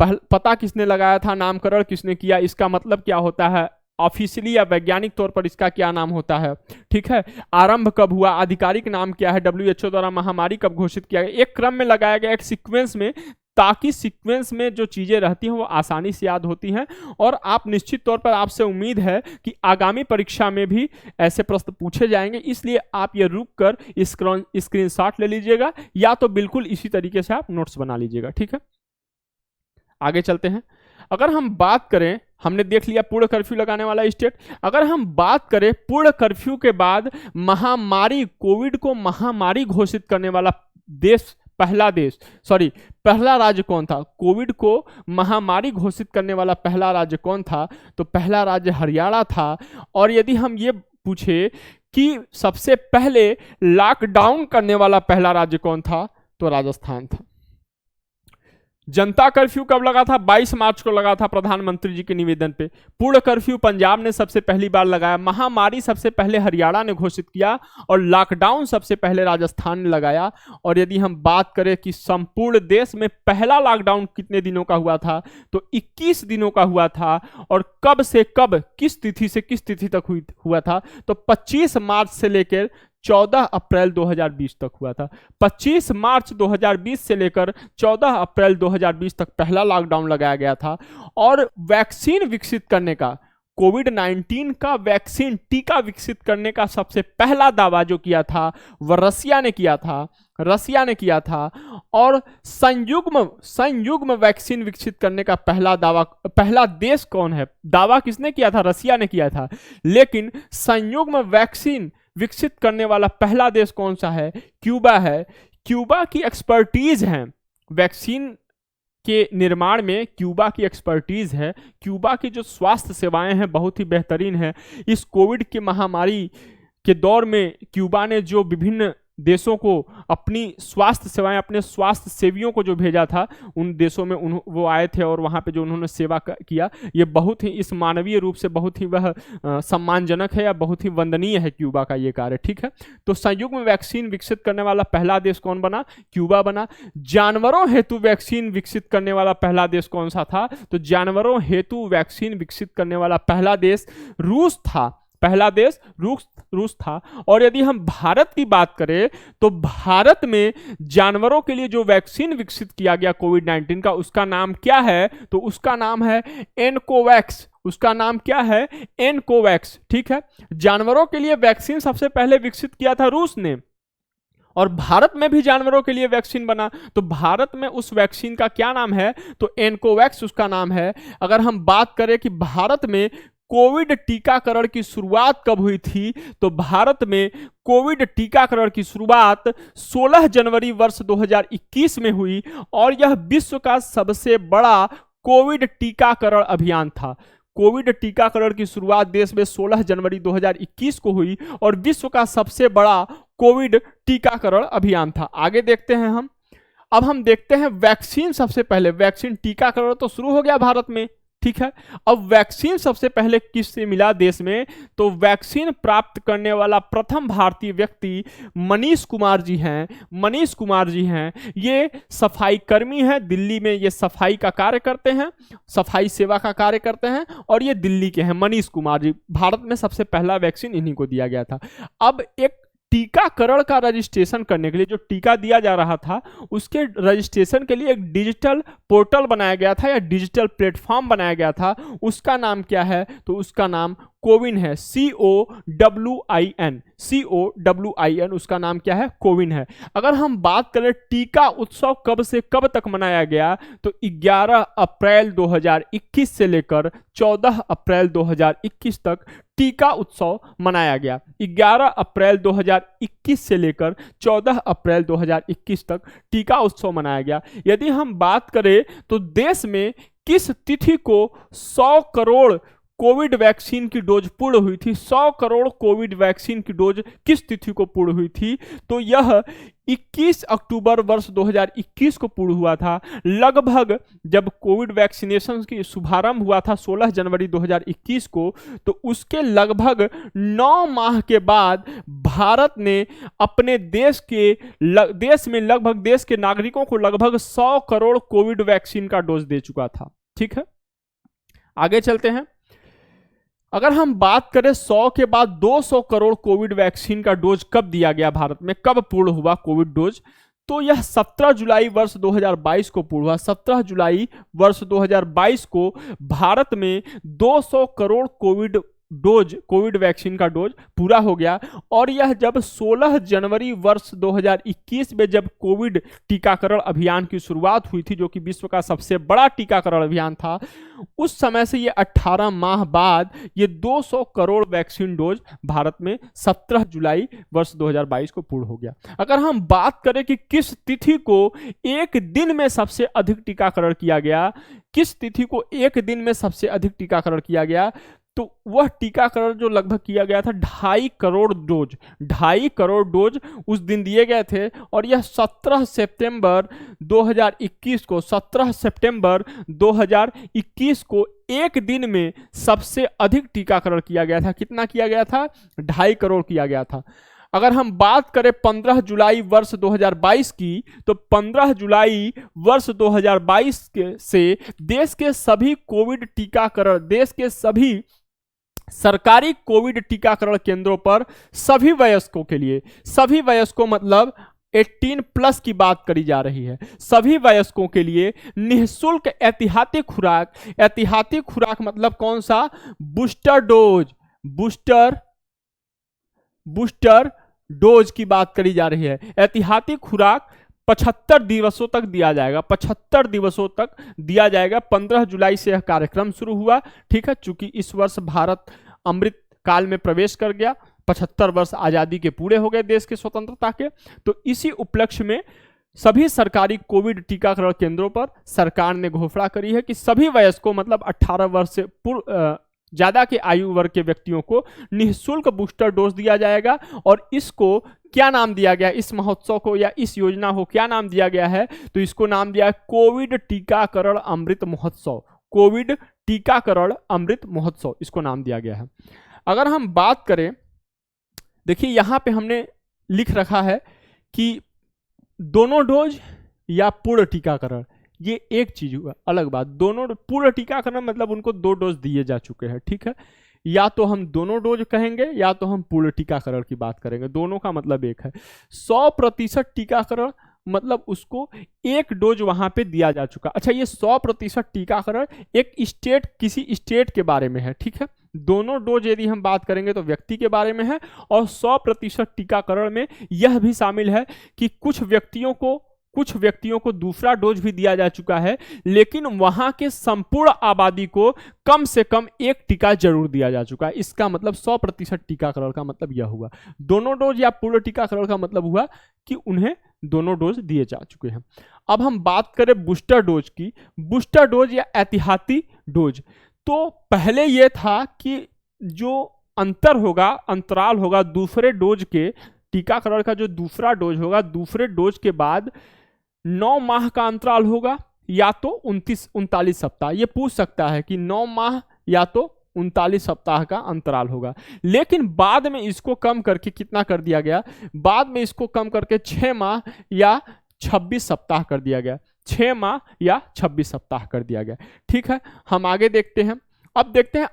[SPEAKER 1] पता किसने लगाया था, नामकरण किसने किया, इसका मतलब क्या होता है, ऑफिशियली या वैज्ञानिक तौर पर इसका क्या नाम होता है, ठीक है। आरंभ कब हुआ, आधिकारिक नाम क्या है, WHO द्वारा महामारी कब घोषित किया गया, एक क्रम में लगाया गया, एक सीक्वेंस में, ताकि सीक्वेंस में जो चीजें रहती हैं वो आसानी से याद होती हैं। और आप निश्चित तौर पर, आपसे उम्मीद है कि आगामी परीक्षा में भी ऐसे प्रश्न पूछे जाएंगे, इसलिए आप ये रुक कर स्क्रीनशॉट ले लीजिएगा, या तो बिल्कुल इसी तरीके से आप नोट्स बना लीजिएगा, ठीक है। आगे चलते हैं। अगर हम बात करें, हमने देख लिया पूर्ण कर्फ्यू लगाने वाला स्टेट। अगर हम बात करें पूर्ण कर्फ्यू के बाद महामारी, कोविड को महामारी घोषित करने वाला देश, पहला राज्य कौन था? कोविड को महामारी घोषित करने वाला पहला राज्य कौन था? तो पहला राज्य हरियाणा था। और यदि हम ये पूछे कि सबसे पहले लॉकडाउन करने वाला पहला राज्य कौन था? तो राजस्थान था। जनता कर्फ्यू कब लगा था? 22 मार्च को लगा था प्रधानमंत्री जी के निवेदन पे। पूर्ण कर्फ्यू पंजाब ने सबसे पहली बार लगाया, महामारी सबसे पहले हरियाणा ने घोषित किया और लॉकडाउन सबसे पहले राजस्थान ने लगाया। और यदि हम बात करें कि संपूर्ण देश में पहला लॉकडाउन कितने दिनों का हुआ था, तो 21 दिनों का हुआ था। और कब से कब, किस तिथि से किस तिथि तक हुआ था? तो 25 मार्च से लेकर 14 अप्रैल 2020 तक हुआ था। 25 मार्च 2020 से लेकर 14 अप्रैल 2020 तक पहला लॉकडाउन लगाया गया था। और वैक्सीन विकसित करने का, कोविड-19 का वैक्सीन टीका विकसित करने का सबसे पहला दावा जो किया था वह रसिया ने किया था। और संयुग्म वैक्सीन विकसित करने का पहला देश कौन है? दावा किसने किया था? रसिया ने किया था। लेकिन संयुग्म वैक्सीन विकसित करने वाला पहला देश कौन सा है? क्यूबा है। क्यूबा की एक्सपर्टीज है वैक्सीन के निर्माण में, क्यूबा की एक्सपर्टीज है। क्यूबा की जो स्वास्थ्य सेवाएं हैं बहुत ही बेहतरीन है। इस कोविड की महामारी के दौर में क्यूबा ने जो विभिन्न देशों को अपनी स्वास्थ्य सेवाएं, अपने स्वास्थ्य सेवियों को जो भेजा था, उन देशों में वो आए थे और वहाँ पे जो उन्होंने सेवा किया, ये बहुत ही इस मानवीय रूप से बहुत ही वह सम्मानजनक है या बहुत ही वंदनीय है क्यूबा का ये कार्य। ठीक है, तो संयुग्म वैक्सीन विकसित करने वाला पहला देश कौन बना? क्यूबा बना। जानवरों हेतु वैक्सीन विकसित करने वाला पहला देश कौन सा था? तो जानवरों हेतु वैक्सीन विकसित करने वाला पहला देश रूस था। पहला देश रूस था। और यदि हम भारत की बात करें तो भारत में जानवरों के लिए जो वैक्सीन विकसित किया गया कोविड-19 का, उसका नाम क्या है? तो उसका नाम है एनकोवैक्स। उसका नाम क्या है? एनकोवैक्स। ठीक है, जानवरों के लिए वैक्सीन सबसे पहले विकसित किया था रूस ने, और भारत में भी जानवरों के लिए वैक्सीन बना। तो भारत में उस वैक्सीन का क्या नाम है? तो एनकोवैक्स उसका नाम है। अगर हम बात करें कि भारत में कोविड टीकाकरण की शुरुआत कब हुई थी, तो भारत में कोविड टीकाकरण की शुरुआत 16 जनवरी वर्ष 2021 में हुई और यह विश्व का सबसे बड़ा कोविड टीकाकरण अभियान था। कोविड टीकाकरण की शुरुआत देश में 16 जनवरी 2021 को हुई और विश्व का सबसे बड़ा कोविड टीकाकरण अभियान था। आगे देखते हैं हम। अब हम देखते हैं वैक्सीन सबसे पहले, वैक्सीन टीकाकरण तो शुरू हो गया भारत में, ठीक है। अब वैक्सीन सबसे पहले किससे मिला देश में? तो वैक्सीन प्राप्त करने वाला प्रथम भारतीय व्यक्ति मनीष कुमार जी हैं। मनीष कुमार जी हैं, ये सफाई कर्मी हैं, दिल्ली में ये सफाई का कार्य करते हैं, सफाई सेवा का कार्य करते हैं और ये दिल्ली के हैं मनीष कुमार जी। भारत में सबसे पहला वैक्सीन इन्हीं को दिया गया था। अब एक टीकाकरण का रजिस्ट्रेशन करने के लिए, जो टीका दिया जा रहा था उसके रजिस्ट्रेशन के लिए एक डिजिटल पोर्टल बनाया गया था या डिजिटल प्लेटफॉर्म बनाया गया था। उसका नाम क्या है? तो उसका नाम कोविन है। COWIN उसका नाम क्या है? कोविन है। अगर हम बात करें टीका उत्सव कब से कब तक मनाया गया, तो 11 अप्रैल 2021 से लेकर 14 अप्रैल 2021 तक टीका उत्सव मनाया गया। 11 अप्रैल 2021 से लेकर 14 अप्रैल 2021 तक टीका उत्सव मनाया गया। यदि हम बात करें तो देश में किस तिथि को 100 करोड़ कोविड वैक्सीन की डोज पूर्ण हुई थी? 100 करोड़ कोविड वैक्सीन की डोज किस तिथि को पूर्ण हुई थी? तो यह 21 अक्टूबर वर्ष 2021 को पूर्ण हुआ था। लगभग जब कोविड वैक्सीनेशन की शुभारंभ हुआ था 16 जनवरी 2021 को, तो उसके लगभग 9 माह के बाद भारत ने अपने देश में लगभग देश के नागरिकों को लगभग 100 करोड़ कोविड वैक्सीन का डोज दे चुका था। ठीक है, आगे चलते हैं। अगर हम बात करें 100 के बाद 200 करोड़ कोविड वैक्सीन का डोज कब दिया गया भारत में, कब पूर्ण हुआ कोविड डोज, तो यह 17 जुलाई वर्ष 2022 को पूर्ण हुआ। 17 जुलाई वर्ष 2022 को भारत में 200 crore Covid dose, Covid vaccine का डोज पूरा हो गया। और यह जब 16 जनवरी वर्ष 2021 में जब कोविड टीकाकरण अभियान की शुरुआत हुई थी, जो कि विश्व का सबसे बड़ा टीकाकरण अभियान था, उस समय से ये 18 माह बाद ये 200 करोड़ वैक्सीन डोज भारत में 17 जुलाई वर्ष 2022 को पूर्ण हो गया। अगर हम बात करें कि किस तिथि को एक दिन में सबसे अधिक टीकाकरण किया गया, किस तिथि को एक दिन में सबसे अधिक टीकाकरण किया गया, तो वह टीकाकरण जो लगभग किया गया था 2.5 करोड़ डोज उस दिन दिए गए थे। और यह 17 सितंबर 2021 को एक दिन में सबसे अधिक टीकाकरण किया गया था। कितना किया गया था? 2.5 करोड़ किया गया था। अगर हम बात करें 15 जुलाई वर्ष 2022 की, तो 15 जुलाई वर्ष 2022 से देश के सभी कोविड टीकाकरण, देश के सभी सरकारी कोविड टीकाकरण केंद्रों पर सभी वयस्कों के लिए, सभी वयस्कों मतलब 18+ की बात करी जा रही है, सभी वयस्कों के लिए निःशुल्क एहतियाती खुराक मतलब कौन सा? बूस्टर डोज, बूस्टर डोज की बात करी जा रही है। एहतियाती खुराक 75 दिवसों तक दिया जाएगा, 75 दिवसों तक दिया जाएगा। 15 जुलाई से यह कार्यक्रम शुरू हुआ, ठीक है। चूंकि इस वर्ष भारत अमृत काल में प्रवेश कर गया, 75 वर्ष आजादी के पूरे हो गए देश के स्वतंत्रता के, तो इसी उपलक्ष्य में सभी सरकारी कोविड टीकाकरण केंद्रों पर सरकार ने घोषणा करी है कि सभी वयस्कों मतलब 18 वर्ष से ज्यादा के आयु वर्ग के व्यक्तियों को निःशुल्क बूस्टर डोज दिया जाएगा। और इसको क्या नाम दिया गया, इस महोत्सव को या इस योजना को क्या नाम दिया गया है? तो इसको नाम दिया है कोविड टीकाकरण अमृत महोत्सव, कोविड टीकाकरण अमृत महोत्सव इसको नाम दिया गया है। अगर हम बात करें, देखिए यहां पे हमने लिख रखा है कि दोनों डोज या पूर्ण टीकाकरण, ये एक चीज हुआ, अलग बात। दोनों पूर्ण टीकाकरण मतलब उनको 2 डोज दिए जा चुके हैं, ठीक है। या तो हम दोनों डोज कहेंगे या तो हम पूर्ण टीकाकरण की बात करेंगे, दोनों का मतलब एक है। 100% टीकाकरण मतलब उसको एक डोज वहां पे दिया जा चुका। अच्छा, ये 100% टीकाकरण एक स्टेट, किसी स्टेट के बारे में है, ठीक है। दोनों डोज यदि हम बात करेंगे तो व्यक्ति के बारे में है, और 100% टीकाकरण में यह भी शामिल है कि कुछ व्यक्तियों को दूसरा डोज भी दिया जा चुका है, लेकिन वहां के संपूर्ण आबादी को कम से कम एक टीका जरूर दिया जा चुका है। इसका मतलब 100% टीकाकरण का मतलब यह हुआ। दोनों डोज या पूर्ण टीकाकरण का मतलब हुआ कि उन्हें दोनों डोज दिए जा चुके हैं। अब हम बात करें बूस्टर डोज की, बूस्टर डोज या एहतियाती डोज, तो पहले यह था कि जो अंतराल होगा दूसरे डोज के, टीकाकरण का जो दूसरा डोज होगा, दूसरे डोज के बाद 9 माह का अंतराल होगा या तो 39 सप्ताह। ये पूछ सकता है कि 9 माह या तो 39 सप्ताह का अंतराल होगा, लेकिन बाद में इसको कम करके कितना कर दिया गया? बाद में इसको कम करके 6 माह या 26 सप्ताह कर दिया गया, 6 माह या 26 सप्ताह कर दिया गया, ठीक है। हम आगे देखते हैं। अब देखते हैं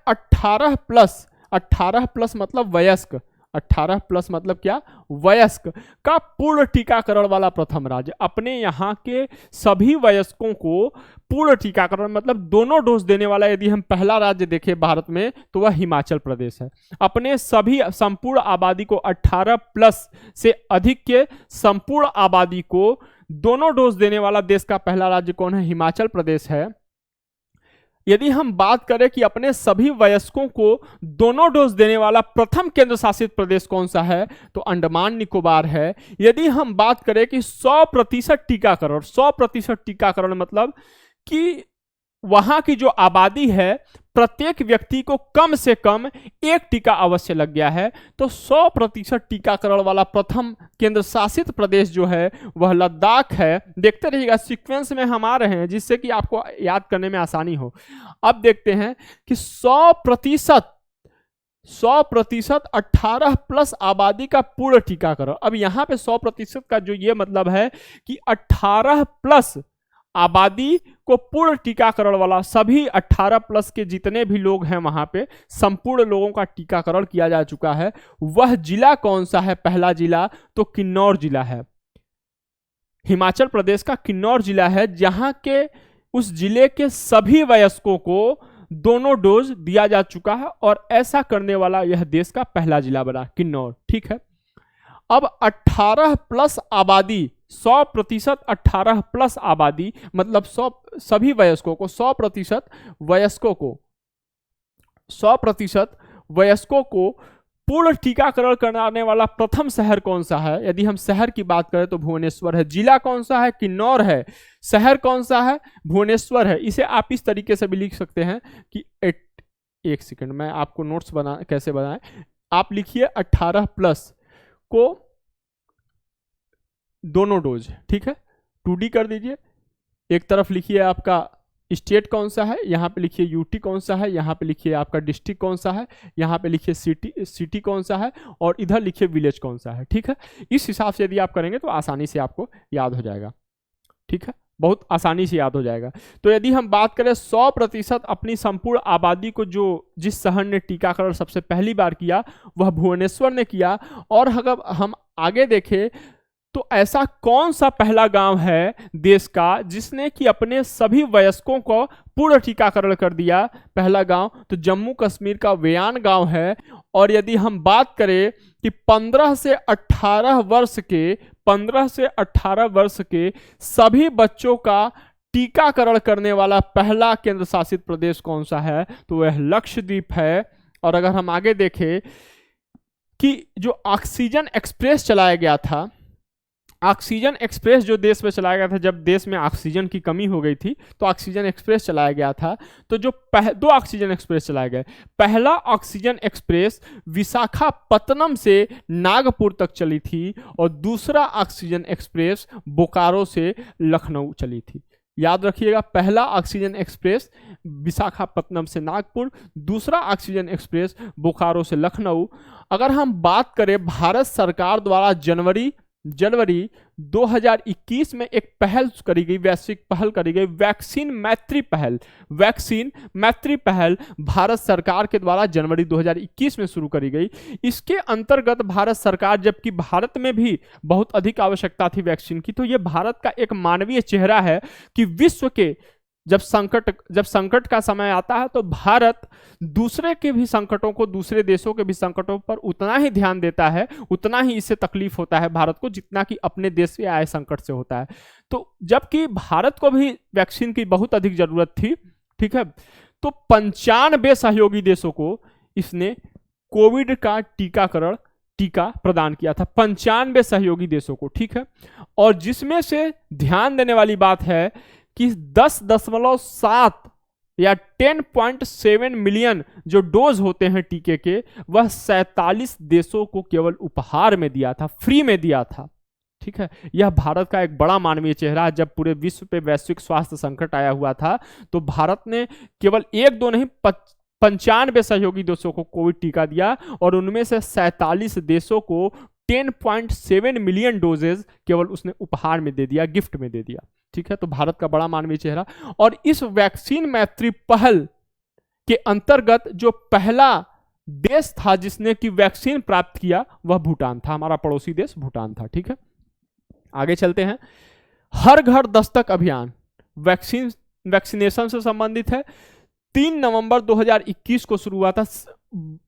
[SPEAKER 1] 18+ मतलब वयस्क, 18+ मतलब क्या? वयस्क का पूर्ण टीकाकरण वाला प्रथम राज्य। अपने यहाँ के सभी वयस्कों को पूर्ण टीकाकरण मतलब दोनों डोज देने वाला यदि हम पहला राज्य देखें भारत में तो वह हिमाचल प्रदेश है। अपने सभी संपूर्ण आबादी को 18+ से अधिक के संपूर्ण आबादी को दोनों डोज देने वाला देश का पहला राज्य कौन है? हिमाचल प्रदेश है। यदि हम बात करें कि अपने सभी वयस्कों को दोनों डोज देने वाला प्रथम केंद्र शासित प्रदेश कौन सा है? तो अंडमान निकोबार है। यदि हम बात करें कि 100% टीकाकरण, 100% टीकाकरण मतलब कि वहां की जो आबादी है प्रत्येक व्यक्ति को कम से कम एक टीका अवश्य लग गया है, तो 100% टीकाकरण वाला प्रथम केंद्र शासित प्रदेश जो है वह लद्दाख है। देखते रहिएगा, सीक्वेंस में हम आ रहे हैं जिससे कि आपको याद करने में आसानी हो। अब देखते हैं कि 100% 18+ आबादी का पूर्ण टीकाकरण। अब यहां पे 100% का जो ये मतलब है कि 18+ आबादी को पूर्ण टीकाकरण वाला, सभी 18+ के जितने भी लोग हैं वहां पे संपूर्ण लोगों का टीकाकरण किया जा चुका है। वह जिला कौन सा है? पहला जिला तो किन्नौर जिला है, हिमाचल प्रदेश का किन्नौर जिला है, जहां के उस जिले के सभी वयस्कों को दोनों डोज दिया जा चुका है और ऐसा करने वाला यह देश का पहला जिला बना किन्नौर। ठीक है, अब 18 प्लस आबादी 100% 18 प्लस आबादी मतलब 100 सभी वयस्कों को 100% वयस्कों को पूर्ण टीकाकरण कराने वाला प्रथम शहर कौन सा है? यदि हम शहर की बात करें तो भुवनेश्वर है। जिला कौन सा है? किन्नौर है। शहर कौन सा है? भुवनेश्वर है। इसे आप इस तरीके से भी लिख सकते हैं कि एक सेकंड मैं आपको नोट्स कैसे बनाएं। आप लिखिए 18 प्लस को दोनों डोज, ठीक है, 2D कर दीजिए। एक तरफ लिखिए आपका स्टेट कौन सा है, यहाँ पे लिखिए यूटी कौन सा है, यहाँ पे लिखिए आपका डिस्ट्रिक्ट कौन सा है, यहाँ पे लिखिए सिटी कौन सा है और इधर लिखिए विलेज कौन सा है। ठीक है, इस हिसाब से यदि आप करेंगे तो आसानी से आपको याद हो जाएगा। ठीक है, बहुत आसानी से याद हो जाएगा। तो यदि हम बात करें 100% अपनी संपूर्ण आबादी को जिस शहर ने टीकाकरण सबसे पहली बार किया वह भुवनेश्वर ने किया। और अगर हम आगे देखें तो ऐसा कौन सा पहला गांव है देश का जिसने कि अपने सभी वयस्कों को पूर्ण टीकाकरण कर दिया? पहला गांव तो जम्मू कश्मीर का वेयान गांव है। और यदि हम बात करें कि 15 से 18 वर्ष के सभी बच्चों का टीकाकरण करने वाला पहला केंद्र शासित प्रदेश कौन सा है? तो वह लक्षद्वीप है। और अगर हम आगे देखें कि जो ऑक्सीजन एक्सप्रेस चलाया गया था, ऑक्सीजन एक्सप्रेस जो देश में चलाया गया था, जब देश में ऑक्सीजन की कमी हो गई थी तो ऑक्सीजन एक्सप्रेस चलाया गया था। तो जो दो ऑक्सीजन एक्सप्रेस चलाए गए, पहला ऑक्सीजन एक्सप्रेस विशाखापत्तनम से नागपुर तक चली थी और दूसरा ऑक्सीजन एक्सप्रेस बोकारो से लखनऊ चली थी। याद रखिएगा, पहला ऑक्सीजन एक्सप्रेस विशाखापत्तनम से नागपुर, दूसरा ऑक्सीजन एक्सप्रेस बोकारो से लखनऊ। अगर हम बात करें भारत सरकार द्वारा जनवरी 2021 में एक पहल करी गई, वैश्विक पहल करी गई, वैक्सीन मैत्री पहल भारत सरकार के द्वारा जनवरी 2021 में शुरू करी गई। इसके अंतर्गत भारत सरकार, जबकि भारत में भी बहुत अधिक आवश्यकता थी वैक्सीन की, तो यह भारत का एक मानवीय चेहरा है कि विश्व के जब संकट का समय आता है तो भारत दूसरे के भी संकटों को, दूसरे देशों के भी संकटों पर उतना ही ध्यान देता है, उतना ही इससे तकलीफ होता है भारत को जितना कि अपने देश से आए संकट से होता है। तो जबकि भारत को भी वैक्सीन की बहुत अधिक जरूरत थी, ठीक है, तो 95 सहयोगी देशों को इसने कोविड का टीका प्रदान किया था, 95 सहयोगी देशों को। ठीक है, और जिसमें से ध्यान देने वाली बात है कि 10.7 या 10.7 मिलियन जो डोज होते हैं टीके के, वह 47 देशों को केवल उपहार में दिया था, फ्री में दिया था। ठीक है, यह भारत का एक बड़ा मानवीय चेहरा है। जब पूरे विश्व पे वैश्विक स्वास्थ्य संकट आया हुआ था तो भारत ने केवल 1-2 नहीं 95 सहयोगी देशों को कोविड टीका दिया और उनमें से 47 देशों को 10.7 मिलियन डोजेज केवल उसने उपहार में दे दिया, गिफ्ट में दे दिया। ठीक है, तो भारत का बड़ा मानवीय चेहरा। और इस वैक्सीन मैत्री पहल के अंतर्गत जो पहला देश था जिसने की वैक्सीन प्राप्त किया वह भूटान था, हमारा पड़ोसी देश भूटान था। ठीक है, आगे चलते हैं। हर घर दस्तक अभियान वैक्सीनेशन से संबंधित है। 3 नवंबर 2021 को शुरू हुआ था।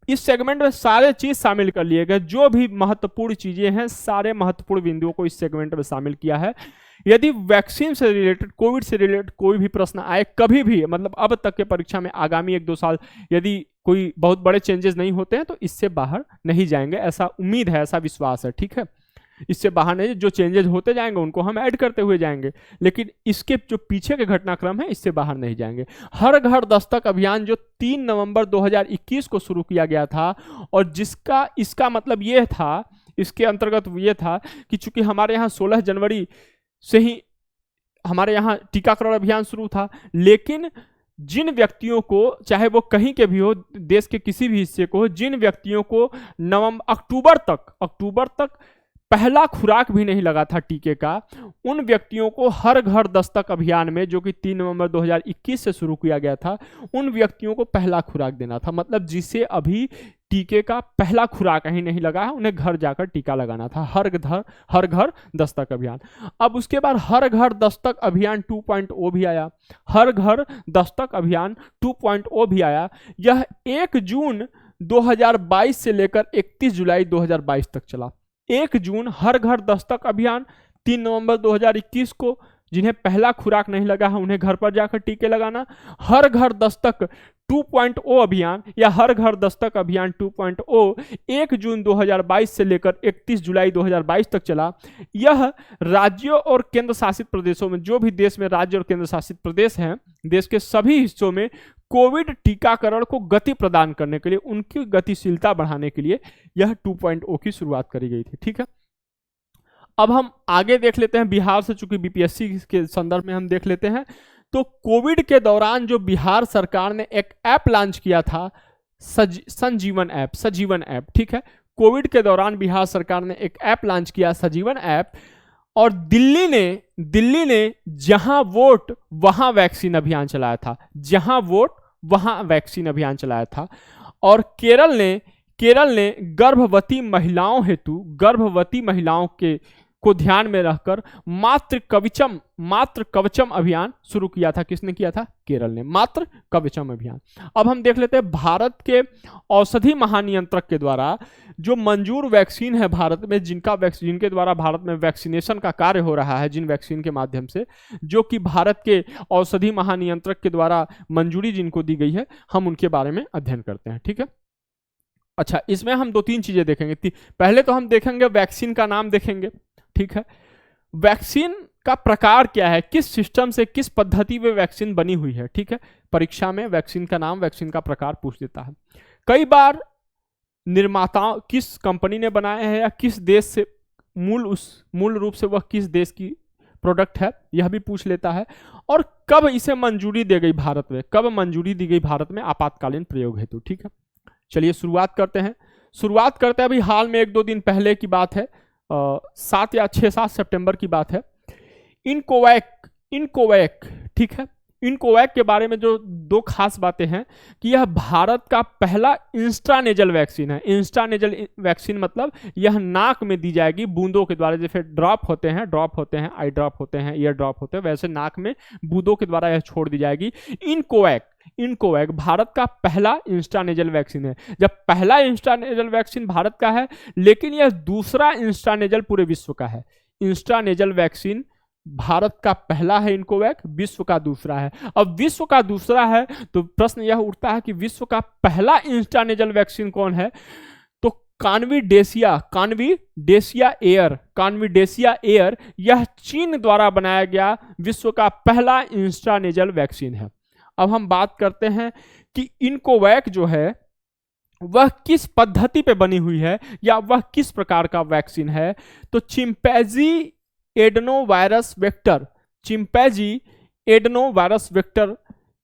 [SPEAKER 1] इस सेगमेंट में सारे चीज शामिल कर लिए गए, जो भी महत्वपूर्ण चीजें हैं सारे महत्वपूर्ण बिंदुओं को इस सेगमेंट में शामिल किया है। यदि वैक्सीन से रिलेटेड, कोविड से रिलेटेड कोई भी प्रश्न आए कभी भी, मतलब अब तक के परीक्षा में आगामी 1-2 साल यदि कोई बहुत बड़े चेंजेस नहीं होते हैं तो इससे बाहर नहीं जाएंगे, ऐसा उम्मीद है, ऐसा विश्वास है। ठीक है, इससे बाहर नहीं, जो चेंजेस होते जाएंगे उनको हम ऐड करते हुए जाएंगे, लेकिन इसके जो पीछे के घटनाक्रम है इससे बाहर नहीं जाएंगे। हर घर दस्तक अभियान जो 3 नवंबर 2021 को शुरू किया गया था और इसका मतलब ये था, इसके अंतर्गत ये था कि चूंकि हमारे यहाँ 16 जनवरी से ही हमारे यहाँ टीकाकरण अभियान शुरू था, लेकिन जिन व्यक्तियों को, चाहे वो कहीं के भी हो, देश के किसी भी हिस्से को हो, जिन व्यक्तियों को अक्टूबर तक पहला खुराक भी नहीं लगा था टीके का, उन व्यक्तियों को हर घर दस्तक अभियान में, जो कि 3 नवंबर 2021 से शुरू किया गया था, उन व्यक्तियों को पहला खुराक देना था। मतलब जिसे अभी टीके का पहला खुराक ही नहीं लगा है, उन्हें घर जाकर टीका लगाना था। हर घर दस्तक अभियान। अब उसके बाद हर घर दस्तक अभियान 2.0 भी आया। हर घर दस्तक अभियान 2.0 भी आया। यह 1 जून 2022 से लेकर 31 जुलाई 2022 तक चला। 1 जून हर घर दस्तक अभियान, 3 नवंबर 2021 को जिन्हें पहला खुराक नहीं लगा है उन्हें घर पर जाकर टीके लगाना। हर घर दस्तक 2.0 अभियान या हर घर दस्तक अभियान 2.0 1 जून 2022 से लेकर 31 जुलाई 2022 तक चला। यह राज्यों और केंद्र शासित प्रदेशों में, जो भी देश में राज्य और केंद्र शासित प्रदेश हैं, देश के सभी हिस्सों में कोविड टीकाकरण को गति प्रदान करने के लिए, उनकी गतिशीलता बढ़ाने के लिए यह 2.0 की शुरुआत करी गई थी। ठीक है, अब हम आगे देख लेते हैं बिहार से, चूंकि बीपीएससी के संदर्भ में हम देख लेते हैं। तो कोविड के दौरान जो बिहार सरकार ने एक ऐप लॉन्च किया था, संजीवन ऐप। ठीक है, कोविड के दौरान बिहार सरकार ने एक ऐप लॉन्च किया, संजीवन ऐप। और दिल्ली ने जहां वोट वहां वैक्सीन अभियान चलाया था, जहां वोट वहां वैक्सीन अभियान चलाया था। और केरल ने गर्भवती महिलाओं को ध्यान में रखकर मातृ कवचम अभियान शुरू किया था। किसने किया था? केरल ने, मातृ कवचम अभियान। अब हम देख लेते हैं भारत के औषधि महानियंत्रक के द्वारा जो मंजूर वैक्सीन है भारत में, जिनके द्वारा भारत में वैक्सीनेशन का कार्य हो रहा है, जिन वैक्सीन के माध्यम से, जो कि भारत के औषधि महानियंत्रक के द्वारा मंजूरी जिनको दी गई है, हम उनके बारे में अध्ययन करते हैं। ठीक है, अच्छा, इसमें हम 2-3 चीजें देखेंगे। पहले तो हम देखेंगे वैक्सीन का नाम देखेंगे। ठीक है, वैक्सीन का प्रकार क्या है, किस सिस्टम से, किस पद्धति में वैक्सीन बनी हुई है। ठीक है, परीक्षा में वैक्सीन का नाम, वैक्सीन का प्रकार पूछ देता है। कई बार निर्माताओं, किस कंपनी ने बनाया है या किस देश से, मूल रूप से वह किस देश की प्रोडक्ट है, यह भी पूछ लेता है। और कब इसे मंजूरी दी गई भारत में, आपातकालीन प्रयोग हेतु। ठीक है, चलिए शुरुआत करते हैं। अभी हाल में 1-2 दिन पहले की बात है, 7 या 6-7 सितंबर की बात है। इनकोवैक। ठीक है, इनकोवैक के बारे में जो 2 खास बातें हैं कि यह भारत का पहला इंस्ट्रानेजल वैक्सीन है। इंस्ट्रानेजल वैक्सीन मतलब यह नाक में दी जाएगी बूंदों के द्वारा। जैसे ड्रॉप होते हैं, आई ड्रॉप होते हैं, ईयर ड्रॉप होते हैं, वैसे नाक में बूंदों के द्वारा यह छोड़ दी जाएगी। इनकोवैक भारत का पहला इंस्ट्रानेजल वैक्सीन है। जब पहला इंस्ट्रानेजल वैक्सीन भारत का है, लेकिन यह दूसरा इंस्ट्रानेजल पूरे विश्व का है। इंस्ट्रानेजल वैक्सीन भारत का पहला है, इनकोवैक विश्व का दूसरा है। अब विश्व का दूसरा है तो प्रश्न यह उठता है कि विश्व का पहला इंस्ट्रानेजल वैक्सीन कौन है? तो कान्विडेसिया एयर, यह चीन द्वारा बनाया गया विश्व का पहला इंस्ट्रानेजल वैक्सीन है। अब हम बात करते हैं कि इनकोवैक जो है वह किस पद्धति पे बनी हुई है या वह किस प्रकार का वैक्सीन है। तो चिंपैंजी एडेनोवायरस वेक्टर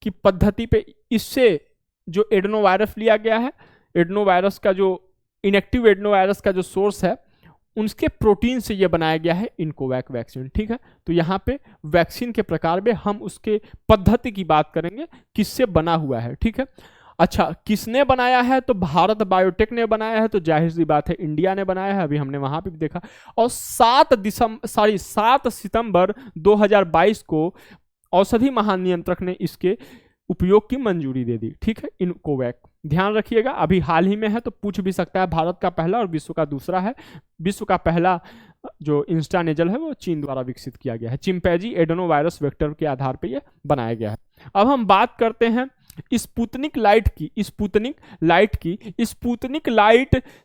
[SPEAKER 1] की पद्धति पे, इससे जो एडेनोवायरस लिया गया है, एडेनोवायरस का जो इनएक्टिव एडेनोवायरस का जो सोर्स है, उनके प्रोटीन से यह बनाया गया है इनकोवैक वैक्सीन। ठीक है, तो यहाँ पे वैक्सीन के प्रकार में हम उसके पद्धति की बात करेंगे, किससे बना हुआ है। ठीक है, अच्छा, किसने बनाया है? तो भारत बायोटेक ने बनाया है, तो जाहिर सी बात है इंडिया ने बनाया है, अभी हमने वहां पे भी देखा। और 7 सितंबर 2022 को औषधि महानियंत्रक ने इसके उपयोग की मंजूरी दे दी। ठीक है, इनकोवैक ध्यान रखिएगा, अभी हाल ही में है तो पूछ भी सकता है। भारत का पहला और विश्व का दूसरा है। विश्व का पहला जो इंस्ट्रानेजल है वो चीन द्वारा विकसित किया गया है। चिंपैंजी एडेनोवायरस वेक्टर के आधार पर यह बनाया गया है। अब हम बात करते हैं स्पुतनिक लाइट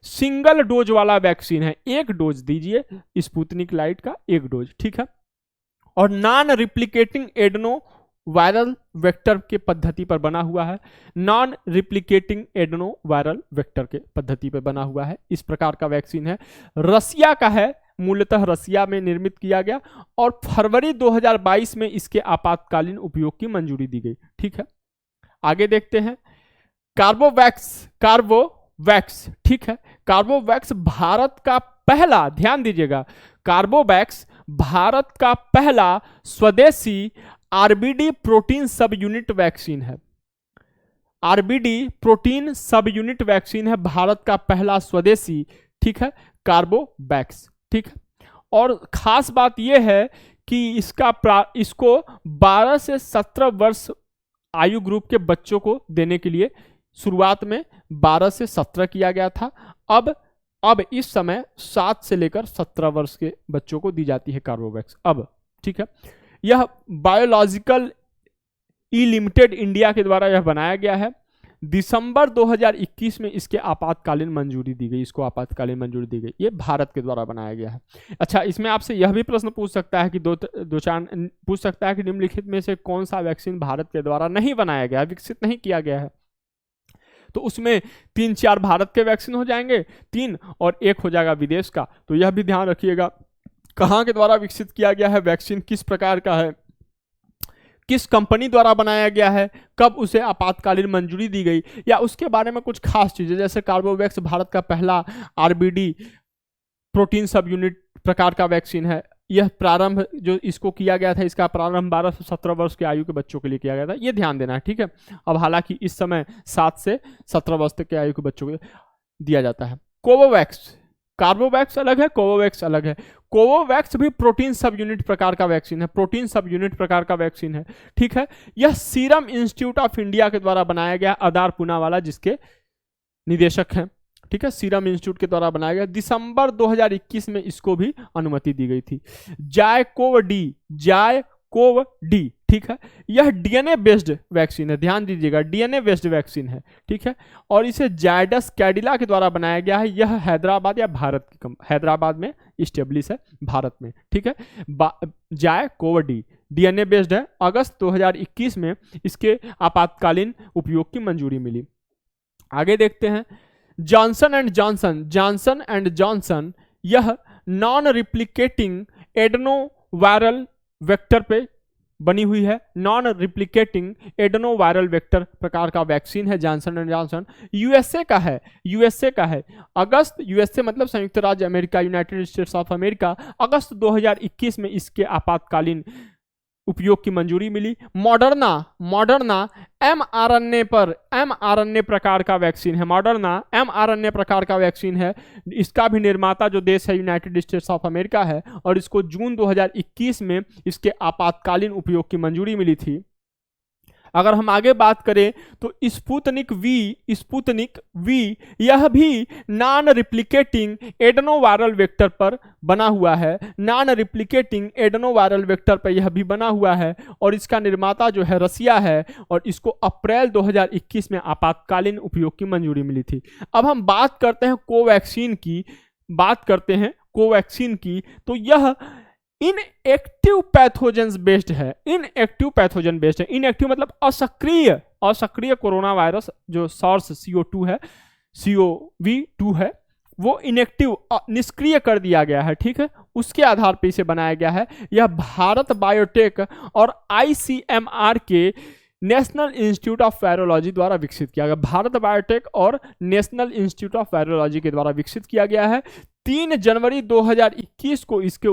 [SPEAKER 1] सिंगल डोज वाला वैक्सीन है। 1 डोज दीजिए स्पुतनिक लाइट का, 1 डोज। ठीक है, और non replicating adeno viral vector के पद्धति पर बना हुआ है। Non replicating adeno viral vector के पद्धति पर बना हुआ है, इस प्रकार का वैक्सीन है। रसिया का है, मूलतः रसिया में निर्मित किया गया और फरवरी 2022 में इसके आपातकालीन उपयोग की मंजूरी दी गई। ठीक है, आगे देखते हैं। कार्बोवैक्स, ठीक है, कार्बोवैक्स भारत का पहला, ध्यान दीजिएगा, कार्बोवैक्स भारत का पहला स्वदेशी RBD protein sub unit vaccine है। RBD protein sub unit vaccine है भारत का पहला स्वदेशी, ठीक है, कार्बोवैक्स, ठीक है। और खास बात यह है कि इसको 12 से 17 वर्ष आयु ग्रुप के बच्चों को देने के लिए शुरुआत में 12 से 17 किया गया था। अब इस समय 7 से लेकर 17 वर्ष के बच्चों को दी जाती है कार्बोवैक्स अब, ठीक है। यह बायोलॉजिकल ई लिमिटेड इंडिया के द्वारा यह बनाया गया है। दिसंबर 2021 में इसके आपातकालीन मंजूरी दी गई, इसको आपातकालीन मंजूरी दी गई। ये भारत के द्वारा बनाया गया है। अच्छा, इसमें आपसे यह भी प्रश्न पूछ सकता है कि पूछ सकता है कि निम्नलिखित में से कौन सा वैक्सीन भारत के द्वारा नहीं बनाया गया, विकसित नहीं किया गया है। तो उसमें 3-4 भारत के वैक्सीन हो जाएंगे, 3 और 1 हो जाएगा विदेश का। तो यह भी ध्यान रखिएगा कहाँ के द्वारा विकसित किया गया है, वैक्सीन किस प्रकार का है, किस कंपनी द्वारा बनाया गया है, कब उसे आपातकालीन मंजूरी दी गई, या उसके बारे में कुछ खास चीजें, जैसे कार्बोवैक्स भारत का पहला आरबीडी प्रोटीन सब यूनिट प्रकार का वैक्सीन है। यह प्रारंभ जो इसको किया गया था, इसका प्रारंभ 12 से 17 वर्ष के आयु के बच्चों के लिए किया गया था, ये ध्यान देना है, ठीक है। अब हालांकि इस समय 7 से 17 वर्ष तक के आयु के बच्चों को दिया जाता है। कोवोवैक्स, कार्बोवैक्स अलग है, कोवोवैक्स अलग है। कोवोवैक्स भी प्रोटीन सब यूनिट प्रकार का वैक्सीन है, प्रोटीन सब यूनिट प्रकार का वैक्सीन है, ठीक है। यह सीरम इंस्टीट्यूट ऑफ इंडिया के द्वारा बनाया गया, आधार पूनावाला जिसके निदेशक हैं, ठीक है, सीरम इंस्टीट्यूट के द्वारा बनाया गया। दिसंबर 2021 में इसको भी अनुमति दी गई थी। जायकोव डी, ठीक है, यह डीएनए बेस्ड वैक्सीन है, ध्यान दीजिएगा, डीएनए बेस्ड वैक्सीन है, ठीक है। और इसे जायडस कैडिला के द्वारा बनाया गया है। यह हैदराबाद या भारत की हैदराबाद में इस्टेब्लिश है, भारत में, ठीक है। जायकोव डी डीएनए बेस्ड है। अगस्त 2021 में इसके आपातकालीन उपयोग की मंजूरी मिली। आगे देखते हैं, जॉनसन एंड जॉनसन यह नॉन रिप्लिकेटिंग एडेनोवायरल वेक्टर पे बनी हुई है, नॉन रिप्लिकेटिंग एडेनोवायरल वेक्टर प्रकार का वैक्सीन है जॉनसन एंड जॉनसन। यूएसए का है, यूएसए मतलब संयुक्त राज्य America, United States of America. अगस्त 2021 में इसके आपातकालीन उपयोग की मंजूरी मिली। मॉडर्ना एमआरएनए प्रकार का वैक्सीन है, मॉडर्ना एमआरएनए प्रकार का वैक्सीन है। इसका भी निर्माता जो देश है यूनाइटेड स्टेट्स ऑफ अमेरिका है, और इसको जून 2021 में इसके आपातकालीन उपयोग की मंजूरी मिली थी। अगर हम आगे बात करें तो स्पुतनिक वी यह भी नॉन रिप्लिकेटिंग एडेनोवायरल वेक्टर पर बना हुआ है, नॉन रिप्लिकेटिंग एडेनोवायरल वेक्टर पर यह भी बना हुआ है, और इसका निर्माता जो है रसिया है, और इसको अप्रैल 2021 में आपातकालीन उपयोग की मंजूरी मिली थी। अब हम बात करते हैं कोवैक्सीन की, तो यह इनएक्टिव पैथोजन बेस्ड है, इनएक्टिव मतलब असक्रिय कोरोना वायरस जो SARS CoV-2 है, वो इनएक्टिव निष्क्रिय कर दिया गया है, ठीक है, उसके आधार पर इसे बनाया गया है। यह भारत बायोटेक और ICMR के नेशनल इंस्टीट्यूट ऑफ वायरोलॉजी द्वारा विकसित किया गया, भारत बायोटेक और नेशनल इंस्टीट्यूट ऑफ वायरोलॉजी के द्वारा विकसित किया गया है। 3 जनवरी 2021 को इसके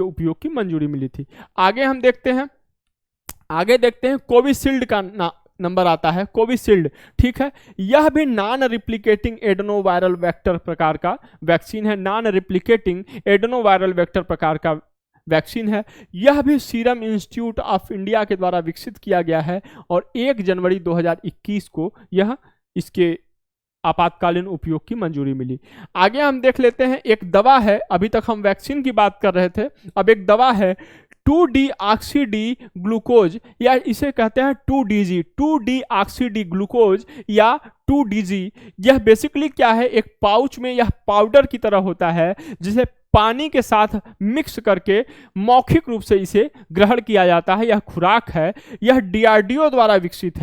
[SPEAKER 1] उपयोग की मंजूरी मिली थी। आगे देखते हैं कोविशील्ड का नंबर आता है, कोविशील्ड, ठीक है। यह भी नॉन रिप्लिकेटिंग एडेनोवायरल वेक्टर प्रकार का वैक्सीन है, नॉन रिप्लिकेटिंग एडेनोवायरल वेक्टर प्रकार का वैक्सीन है। यह भी सीरम इंस्टीट्यूट ऑफ इंडिया के द्वारा विकसित किया गया है, और 1 जनवरी 2021 को यह इसके आपातकालीन उपयोग की मंजूरी मिली। आगे हम देख लेते हैं, एक दवा है, अभी तक हम वैक्सीन की बात कर रहे थे, अब एक दवा है 2-डीऑक्सी-डी ग्लूकोज, या इसे कहते हैं 2-डीऑक्सी-डी ग्लूकोज या 2-डीजी। यह बेसिकली क्या है, एक पाउच में यह पाउडर की तरह होता है, जिसे पानी के साथ मिक्स करके मौखिक रूप से इसे ग्रहण किया जाता है। यह खुराक है, यह डीआरडीओ द्वारा विकसित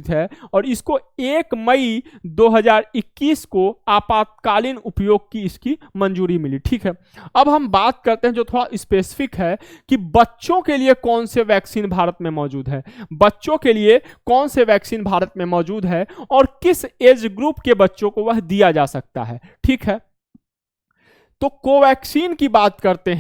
[SPEAKER 1] है और इसको 1 मई 2021 को आपातकालीन उपयोग की इसकी मंजूरी मिली। ठीक है, अब हम बात करते हैं जो थोड़ा स्पेसिफिक है कि बच्चों के लिए कौन से वैक्सीन भारत में मौजूद है, बच्चों के लिए कौन से वैक्सीन भारत में मौजूद है और किस एज ग्रुप के बच्चों को वह दिया जा सकता है। ठीक है, तो कोवैक्सीन की बात करते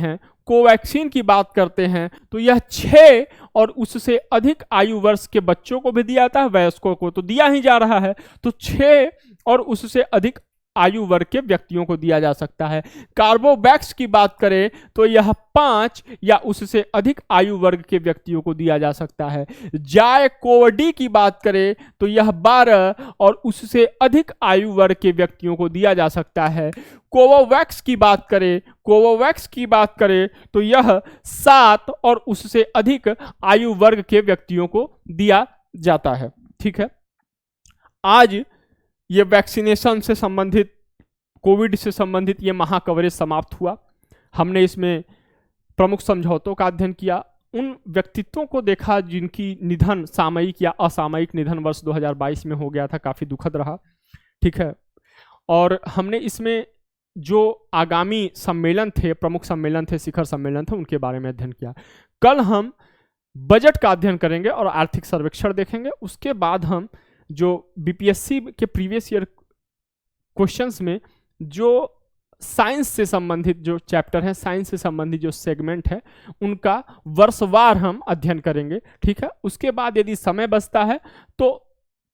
[SPEAKER 1] हैं तो यह 6 और उससे अधिक आयु वर्ष के बच्चों को भी दिया जाता है, वयस्कों को तो दिया ही जा रहा है, तो 6 और उससे अधिक आयु वर्ग के व्यक्तियों को दिया जा सकता है। कार्बोवैक्स की बात करें तो यह 5 या उससे अधिक आयु वर्ग के व्यक्तियों को दिया जा सकता है। जायकोवडी की बात करें तो यह 12 और उससे अधिक आयु वर्ग के व्यक्तियों को दिया जा सकता है। कोवोवैक्स की बात करें तो यह 7 और उससे अधिक आयु वर्ग के व्यक्तियों को दिया जाता है। ठीक है, आज ये वैक्सीनेशन से संबंधित, कोविड से संबंधित ये महाकवरेज समाप्त हुआ। हमने इसमें प्रमुख समझौतों का अध्ययन किया, उन व्यक्तित्वों को देखा जिनकी निधन सामयिक या असामयिक निधन वर्ष 2022 में हो गया था, काफ़ी दुखद रहा। ठीक है, और हमने इसमें जो आगामी सम्मेलन थे, प्रमुख सम्मेलन थे, शिखर सम्मेलन थे, उनके बारे में अध्ययन किया। कल हम बजट का अध्ययन करेंगे और आर्थिक सर्वेक्षण देखेंगे। उसके बाद हम जो बीपीएससी के प्रीवियस ईयर क्वेश्चंस में जो साइंस से संबंधित जो चैप्टर है, साइंस से संबंधित जो सेगमेंट है, उनका वर्षवार हम अध्ययन करेंगे। ठीक है, उसके बाद यदि समय बचता है तो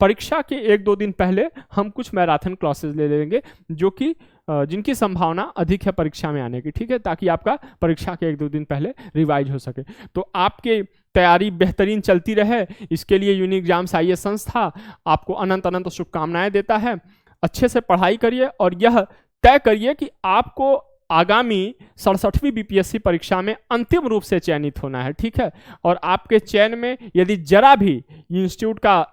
[SPEAKER 1] परीक्षा के 1-2 दिन पहले हम कुछ मैराथन क्लासेस ले लेंगे जो कि जिनकी संभावना अधिक है परीक्षा में आने की। ठीक है, ताकि आपका परीक्षा के 1-2 दिन पहले रिवाइज हो सके। तो आपके तैयारी बेहतरीन चलती रहे, इसके लिए यूनिक एग्जाम्स आईएएस संस्था आपको अनंत अनंत शुभकामनाएं देता है। अच्छे से पढ़ाई करिए और यह तय करिए कि आपको आगामी 67वीं बीपीएससी परीक्षा में अंतिम रूप से चयनित होना है। ठीक है, और आपके चयन में यदि जरा भी इंस्टीट्यूट का,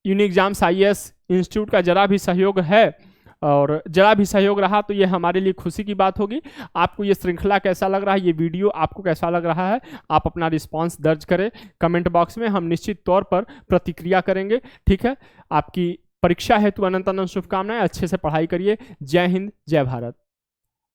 [SPEAKER 1] यूनिक एग्जाम्स आईएएस इंस्टीट्यूट का जरा भी सहयोग है और जरा भी सहयोग रहा तो ये हमारे लिए खुशी की बात होगी। आपको ये श्रृंखला कैसा लग रहा है, ये वीडियो आपको कैसा लग रहा है, आप अपना रिस्पांस दर्ज करें कमेंट बॉक्स में, हम निश्चित तौर पर प्रतिक्रिया करेंगे। ठीक है, आपकी परीक्षा हेतु अनंत अनंत शुभकामनाएं, अच्छे से पढ़ाई करिए। जय हिंद, जय भारत।